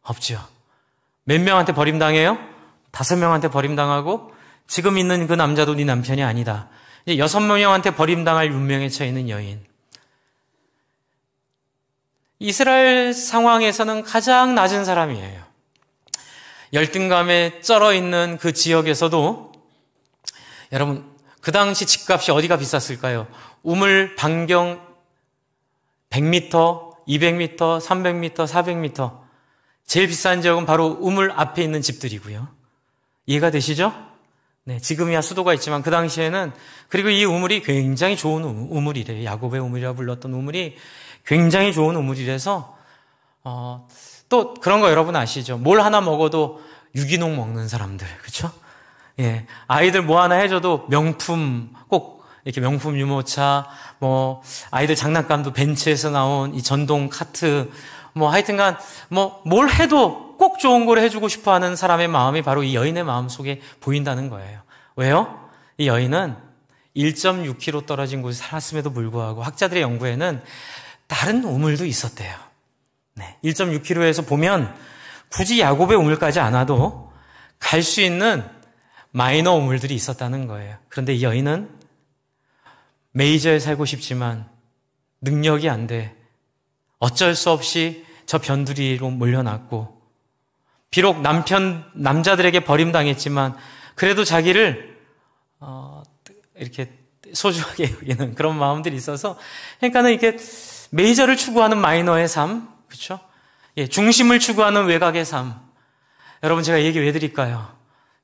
없죠. 몇 명한테 버림당해요? 5명한테 버림당하고 지금 있는 그 남자도 네 남편이 아니다. 이제 6명한테 버림당할 운명에 처해 있는 여인. 이스라엘 상황에서는 가장 낮은 사람이에요. 열등감에 쩔어 있는 그 지역에서도, 여러분, 그 당시 집값이 어디가 비쌌을까요? 우물 반경 100m, 200m, 300m, 400m. 제일 비싼 지역은 바로 우물 앞에 있는 집들이고요. 이해가 되시죠? 네, 지금이야 수도가 있지만 그 당시에는, 그리고 이 우물이 굉장히 좋은 우물이래요. 야곱의 우물이라 불렀던 우물이 굉장히 좋은 우물이라서, 또 그런 거 여러분 아시죠? 뭘 하나 먹어도 유기농 먹는 사람들, 그렇죠? 예, 아이들 뭐 하나 해줘도 명품, 꼭 이렇게 명품 유모차, 뭐 아이들 장난감도 벤츠에서 나온 이 전동 카트, 뭐 하여튼간 뭐 뭘 해도 꼭 좋은 걸 해주고 싶어하는 사람의 마음이 바로 이 여인의 마음 속에 보인다는 거예요. 왜요? 이 여인은 1.6km 떨어진 곳에 살았음에도 불구하고 학자들의 연구에는 다른 우물도 있었대요. 네, 1.6km에서 보면 굳이 야곱의 우물까지 안 와도 갈 수 있는 마이너 우물들이 있었다는 거예요. 그런데 이 여인은 메이저에 살고 싶지만 능력이 안 돼. 어쩔 수 없이 저 변두리로 몰려났고, 비록 남자들에게 버림당했지만 그래도 자기를 이렇게 소중하게 여기는 그런 마음들이 있어서, 그러니까는 이게 메이저를 추구하는 마이너의 삶, 그렇죠? 예, 중심을 추구하는 외곽의 삶. 여러분, 제가 얘기 왜 드릴까요?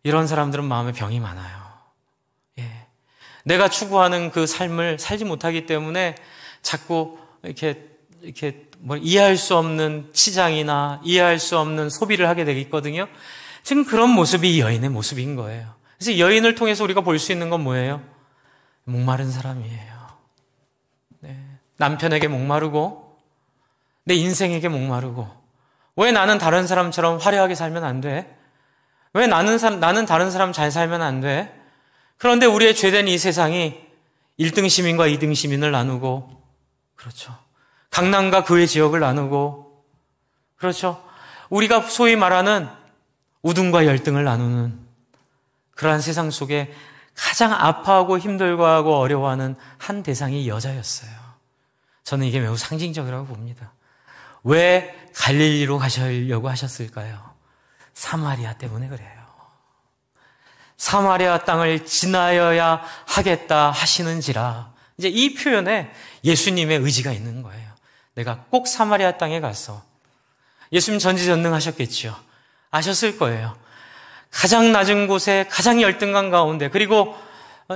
이런 사람들은 마음에 병이 많아요. 예, 내가 추구하는 그 삶을 살지 못하기 때문에 자꾸 이렇게 이해할 수 없는 치장이나 이해할 수 없는 소비를 하게 되거든요. 지금 그런 모습이 이 여인의 모습인 거예요. 그래서 이 여인을 통해서 우리가 볼 수 있는 건 뭐예요? 목마른 사람이에요. 네. 남편에게 목마르고 내 인생에게 목마르고, 왜 나는 다른 사람처럼 화려하게 살면 안 돼? 왜 나는 다른 사람 잘 살면 안 돼? 그런데 우리의 죄된 이 세상이 1등 시민과 2등 시민을 나누고, 그렇죠, 강남과 그 외 지역을 나누고, 그렇죠, 우리가 소위 말하는 우등과 열등을 나누는 그러한 세상 속에 가장 아파하고 힘들어하고 어려워하는 한 대상이 여자였어요. 저는 이게 매우 상징적이라고 봅니다. 왜 갈릴리로 가시려고 하셨을까요? 사마리아 때문에 그래요. 사마리아 땅을 지나여야 하겠다 하시는지라. 이제 이 표현에 예수님의 의지가 있는 거예요. 내가 꼭 사마리아 땅에 가서, 예수님 전지전능하셨겠지요. 아셨을 거예요. 가장 낮은 곳에 가장 열등감 가운데, 그리고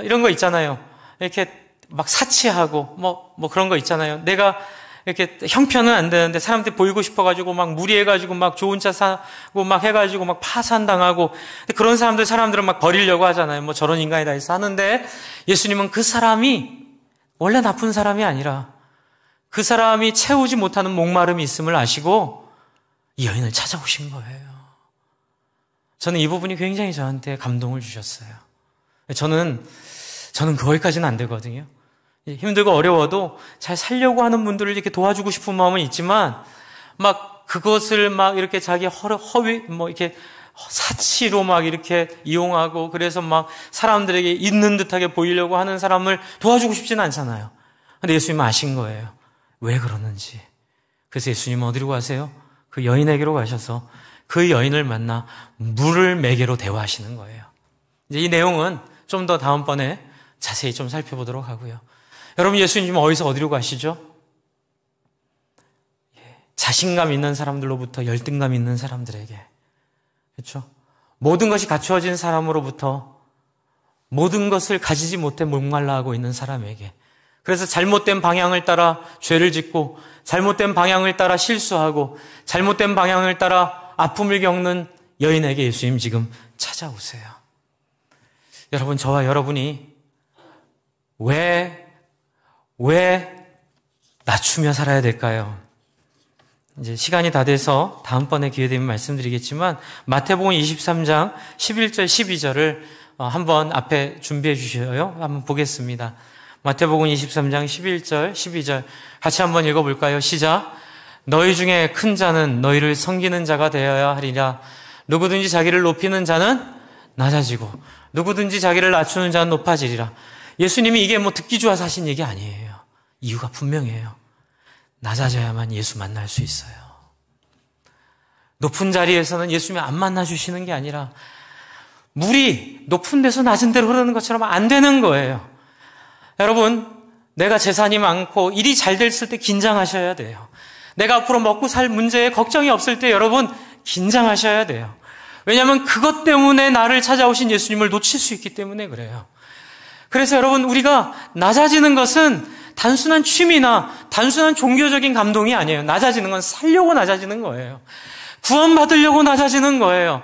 이런 거 있잖아요. 이렇게 막 사치하고 뭐 그런 거 있잖아요. 내가 이렇게 형편은 안 되는데 사람들이 보이고 싶어가지고 막 무리해가지고 막 좋은 차 사고 막 해가지고 막 파산당하고, 그런 사람들은 막 버리려고 하잖아요. 뭐 저런 인간이 다 있어 하는데, 예수님은 그 사람이 원래 나쁜 사람이 아니라 그 사람이 채우지 못하는 목마름이 있음을 아시고 이 여인을 찾아오신 거예요. 저는 이 부분이 굉장히 저한테 감동을 주셨어요. 저는 거기까지는 안 되거든요. 힘들고 어려워도 잘 살려고 하는 분들을 이렇게 도와주고 싶은 마음은 있지만, 막 그것을 막 이렇게 자기 허위, 이렇게 사치로 막 이렇게 이용하고, 그래서 막 사람들에게 있는 듯하게 보이려고 하는 사람을 도와주고 싶지는 않잖아요. 근데 예수님은 아신 거예요. 왜 그러는지. 그래서 예수님은 어디로 가세요? 그 여인에게로 가셔서 그 여인을 만나 물을 매개로 대화하시는 거예요. 이제 이 내용은 좀 더 다음번에 자세히 좀 살펴보도록 하고요. 여러분, 예수님 어디서 어디로 가시죠? 자신감 있는 사람들로부터 열등감 있는 사람들에게, 그렇죠? 모든 것이 갖추어진 사람으로부터 모든 것을 가지지 못해 목말라 하고 있는 사람에게, 그래서 잘못된 방향을 따라 죄를 짓고 잘못된 방향을 따라 실수하고 잘못된 방향을 따라 아픔을 겪는 여인에게 예수님 지금 찾아오세요. 여러분, 저와 여러분이 왜 낮추며 살아야 될까요? 이제 시간이 다 돼서 다음번에 기회 되면 말씀드리겠지만, 마태복음 23장 11절 12절을 한번 앞에 준비해 주셔요. 한번 보겠습니다. 마태복음 23장 11절 12절 같이 한번 읽어볼까요? 시작. 너희 중에 큰 자는 너희를 섬기는 자가 되어야 하리라. 누구든지 자기를 높이는 자는 낮아지고 누구든지 자기를 낮추는 자는 높아지리라. 예수님이 이게 듣기 좋아서 하신 얘기 아니에요. 이유가 분명해요. 낮아져야만 예수 만날 수 있어요. 높은 자리에서는 예수님이 안 만나주시는 게 아니라 물이 높은 데서 낮은 데로 흐르는 것처럼 안 되는 거예요. 여러분, 내가 재산이 많고 일이 잘 됐을 때 긴장하셔야 돼요. 내가 앞으로 먹고 살 문제에 걱정이 없을 때 여러분 긴장하셔야 돼요. 왜냐하면 그것 때문에 나를 찾아오신 예수님을 놓칠 수 있기 때문에 그래요. 그래서 여러분, 우리가 낮아지는 것은 단순한 취미나 단순한 종교적인 감동이 아니에요. 낮아지는 건 살려고 낮아지는 거예요. 구원받으려고 낮아지는 거예요.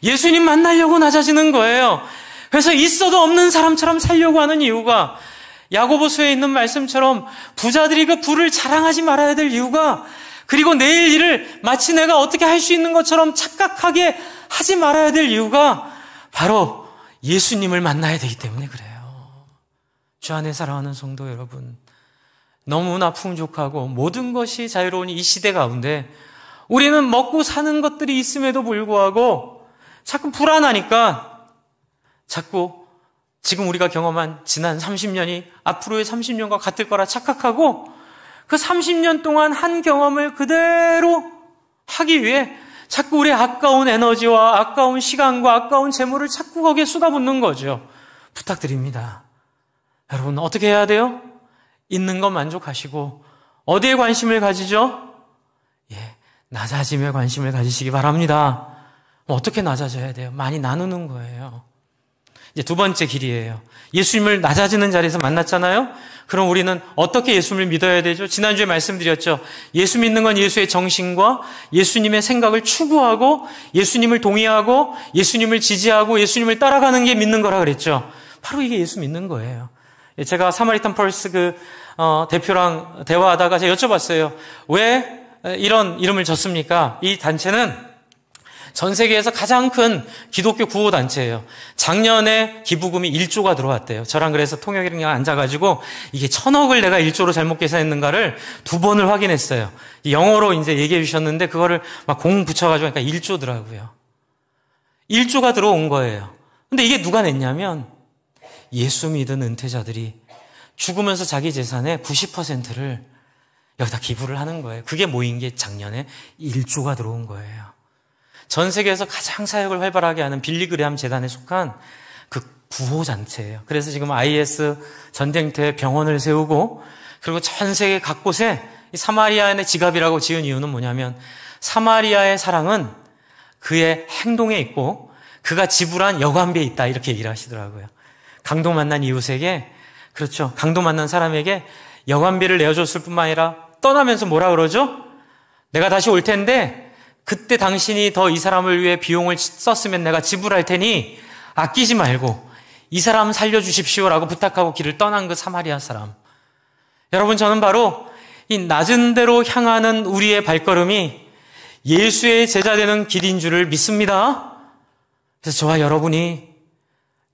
예수님 만나려고 낮아지는 거예요. 그래서 있어도 없는 사람처럼 살려고 하는 이유가, 야고보서에 있는 말씀처럼 부자들이 그 부를 자랑하지 말아야 될 이유가, 그리고 내일 일을 마치 내가 어떻게 할 수 있는 것처럼 착각하게 하지 말아야 될 이유가 바로 예수님을 만나야 되기 때문에 그래요. 주 안에 사랑하는 성도 여러분, 너무나 풍족하고 모든 것이 자유로운 이 시대 가운데 우리는 먹고 사는 것들이 있음에도 불구하고 자꾸 불안하니까 자꾸 지금 우리가 경험한 지난 30년이 앞으로의 30년과 같을 거라 착각하고 그 30년 동안 한 경험을 그대로 하기 위해 자꾸 우리의 아까운 에너지와 아까운 시간과 아까운 재물을 자꾸 거기에 쏟아붓는 거죠. 부탁드립니다. 여러분, 어떻게 해야 돼요? 있는 것 만족하시고 어디에 관심을 가지죠? 낮아짐에 관심을 가지시기 바랍니다. 어떻게 낮아져야 돼요? 많이 나누는 거예요. 이제 두 번째 길이에요. 예수님을 낮아지는 자리에서 만났잖아요? 그럼 우리는 어떻게 예수님을 믿어야 되죠? 지난주에 말씀드렸죠. 예수 믿는 건 예수의 정신과 예수님의 생각을 추구하고 예수님을 동의하고 예수님을 지지하고 예수님을 따라가는 게 믿는 거라 그랬죠. 바로 이게 예수 믿는 거예요. 제가 사마리탄 펄스 대표랑 대화하다가 제가 여쭤봤어요. 왜 이런 이름을 졌습니까? 이 단체는 전 세계에서 가장 큰 기독교 구호단체예요. 작년에 기부금이 1조가 들어왔대요. 저랑 그래서 통역이랑 앉아가지고 이게 1,000억을 내가 1조로 잘못 계산했는가를 2번을 확인했어요. 영어로 이제 얘기해 주셨는데 그거를 막 공 붙여가지고 하니까 1조더라고요. 1조가 들어온 거예요. 근데 이게 누가 냈냐면 예수 믿은 은퇴자들이 죽으면서 자기 재산의 90%를 여기다 기부를 하는 거예요. 그게 모인 게 작년에 1조가 들어온 거예요. 전 세계에서 가장 사역을 활발하게 하는 빌리그레함 재단에 속한 그 구호단체예요. 그래서 지금 IS 전쟁터에 병원을 세우고 그리고 전 세계 각곳에 이 사마리아인의 지갑이라고 지은 이유는 뭐냐면 사마리아의 사랑은 그의 행동에 있고 그가 지불한 여관비에 있다 이렇게 얘기를 하시더라고요. 강도 만난 이웃에게, 그렇죠, 강도 만난 사람에게 여관비를 내어줬을 뿐만 아니라 떠나면서 뭐라 그러죠? 내가 다시 올 텐데 그때 당신이 더 이 사람을 위해 비용을 썼으면 내가 지불할 테니 아끼지 말고 이 사람 살려주십시오라고 부탁하고 길을 떠난 그 사마리아 사람. 여러분, 저는 바로 이 낮은 데로 향하는 우리의 발걸음이 예수의 제자 되는 길인 줄을 믿습니다. 그래서 저와 여러분이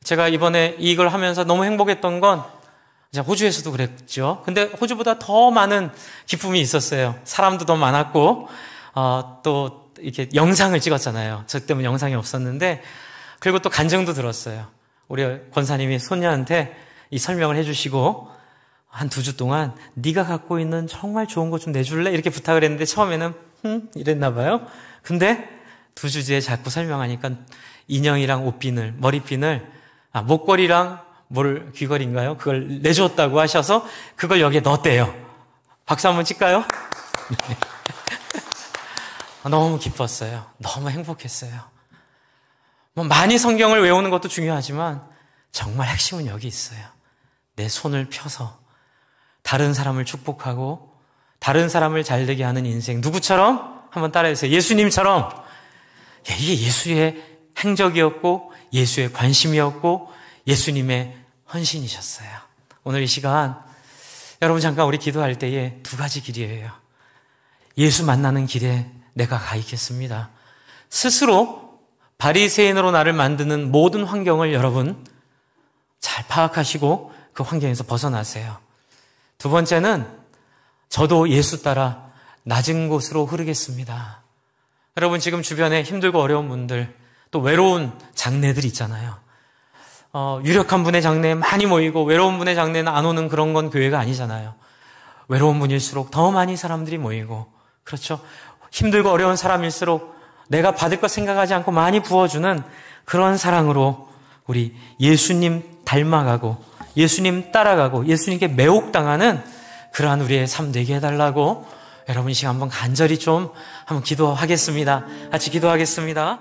제가 이번에 이걸 하면서 너무 행복했던 건 호주에서도 그랬죠. 근데 호주보다 더 많은 기쁨이 있었어요. 사람도 더 많았고 또 이렇게 영상을 찍었잖아요. 저 때문에 영상이 없었는데, 그리고 또 간증도 들었어요. 우리 권사님이 손녀한테 이 설명을 해주시고 한 2주 동안 네가 갖고 있는 정말 좋은 거 좀 내줄래? 이렇게 부탁을 했는데 처음에는 이랬나 봐요. 근데 2주 뒤에 자꾸 설명하니까 인형이랑 옷핀을, 머리핀을, 목걸이랑 귀걸이인가요? 그걸 내줬다고 하셔서 그걸 여기에 넣었대요. 박수 한번 칠까요? 너무 기뻤어요. 너무 행복했어요. 많이 성경을 외우는 것도 중요하지만 정말 핵심은 여기 있어요. 내 손을 펴서 다른 사람을 축복하고 다른 사람을 잘되게 하는 인생. 누구처럼? 한번 따라해주세요. 예수님처럼. 이게 예수의 행적이었고 예수의 관심이었고 예수님의 헌신이셨어요. 오늘 이 시간 여러분 잠깐 우리 기도할 때에 2가지 길이에요. 예수 만나는 길에 내가 가 있겠습니다. 스스로 바리새인으로 나를 만드는 모든 환경을 여러분 잘 파악하시고 그 환경에서 벗어나세요. 2번째는 저도 예수 따라 낮은 곳으로 흐르겠습니다. 여러분 지금 주변에 힘들고 어려운 분들, 또 외로운 장례들 있잖아요. 유력한 분의 장례에 많이 모이고 외로운 분의 장례는 안 오는 그런 건 교회가 아니잖아요. 외로운 분일수록 더 많이 사람들이 모이고, 그렇죠? 힘들고 어려운 사람일수록 내가 받을 것 생각하지 않고 많이 부어주는 그런 사랑으로 우리 예수님 닮아가고 예수님 따라가고 예수님께 매혹당하는 그러한 우리의 삶 되게 해달라고 여러분 이 시간 한번 간절히 좀 한번 기도하겠습니다. 같이 기도하겠습니다.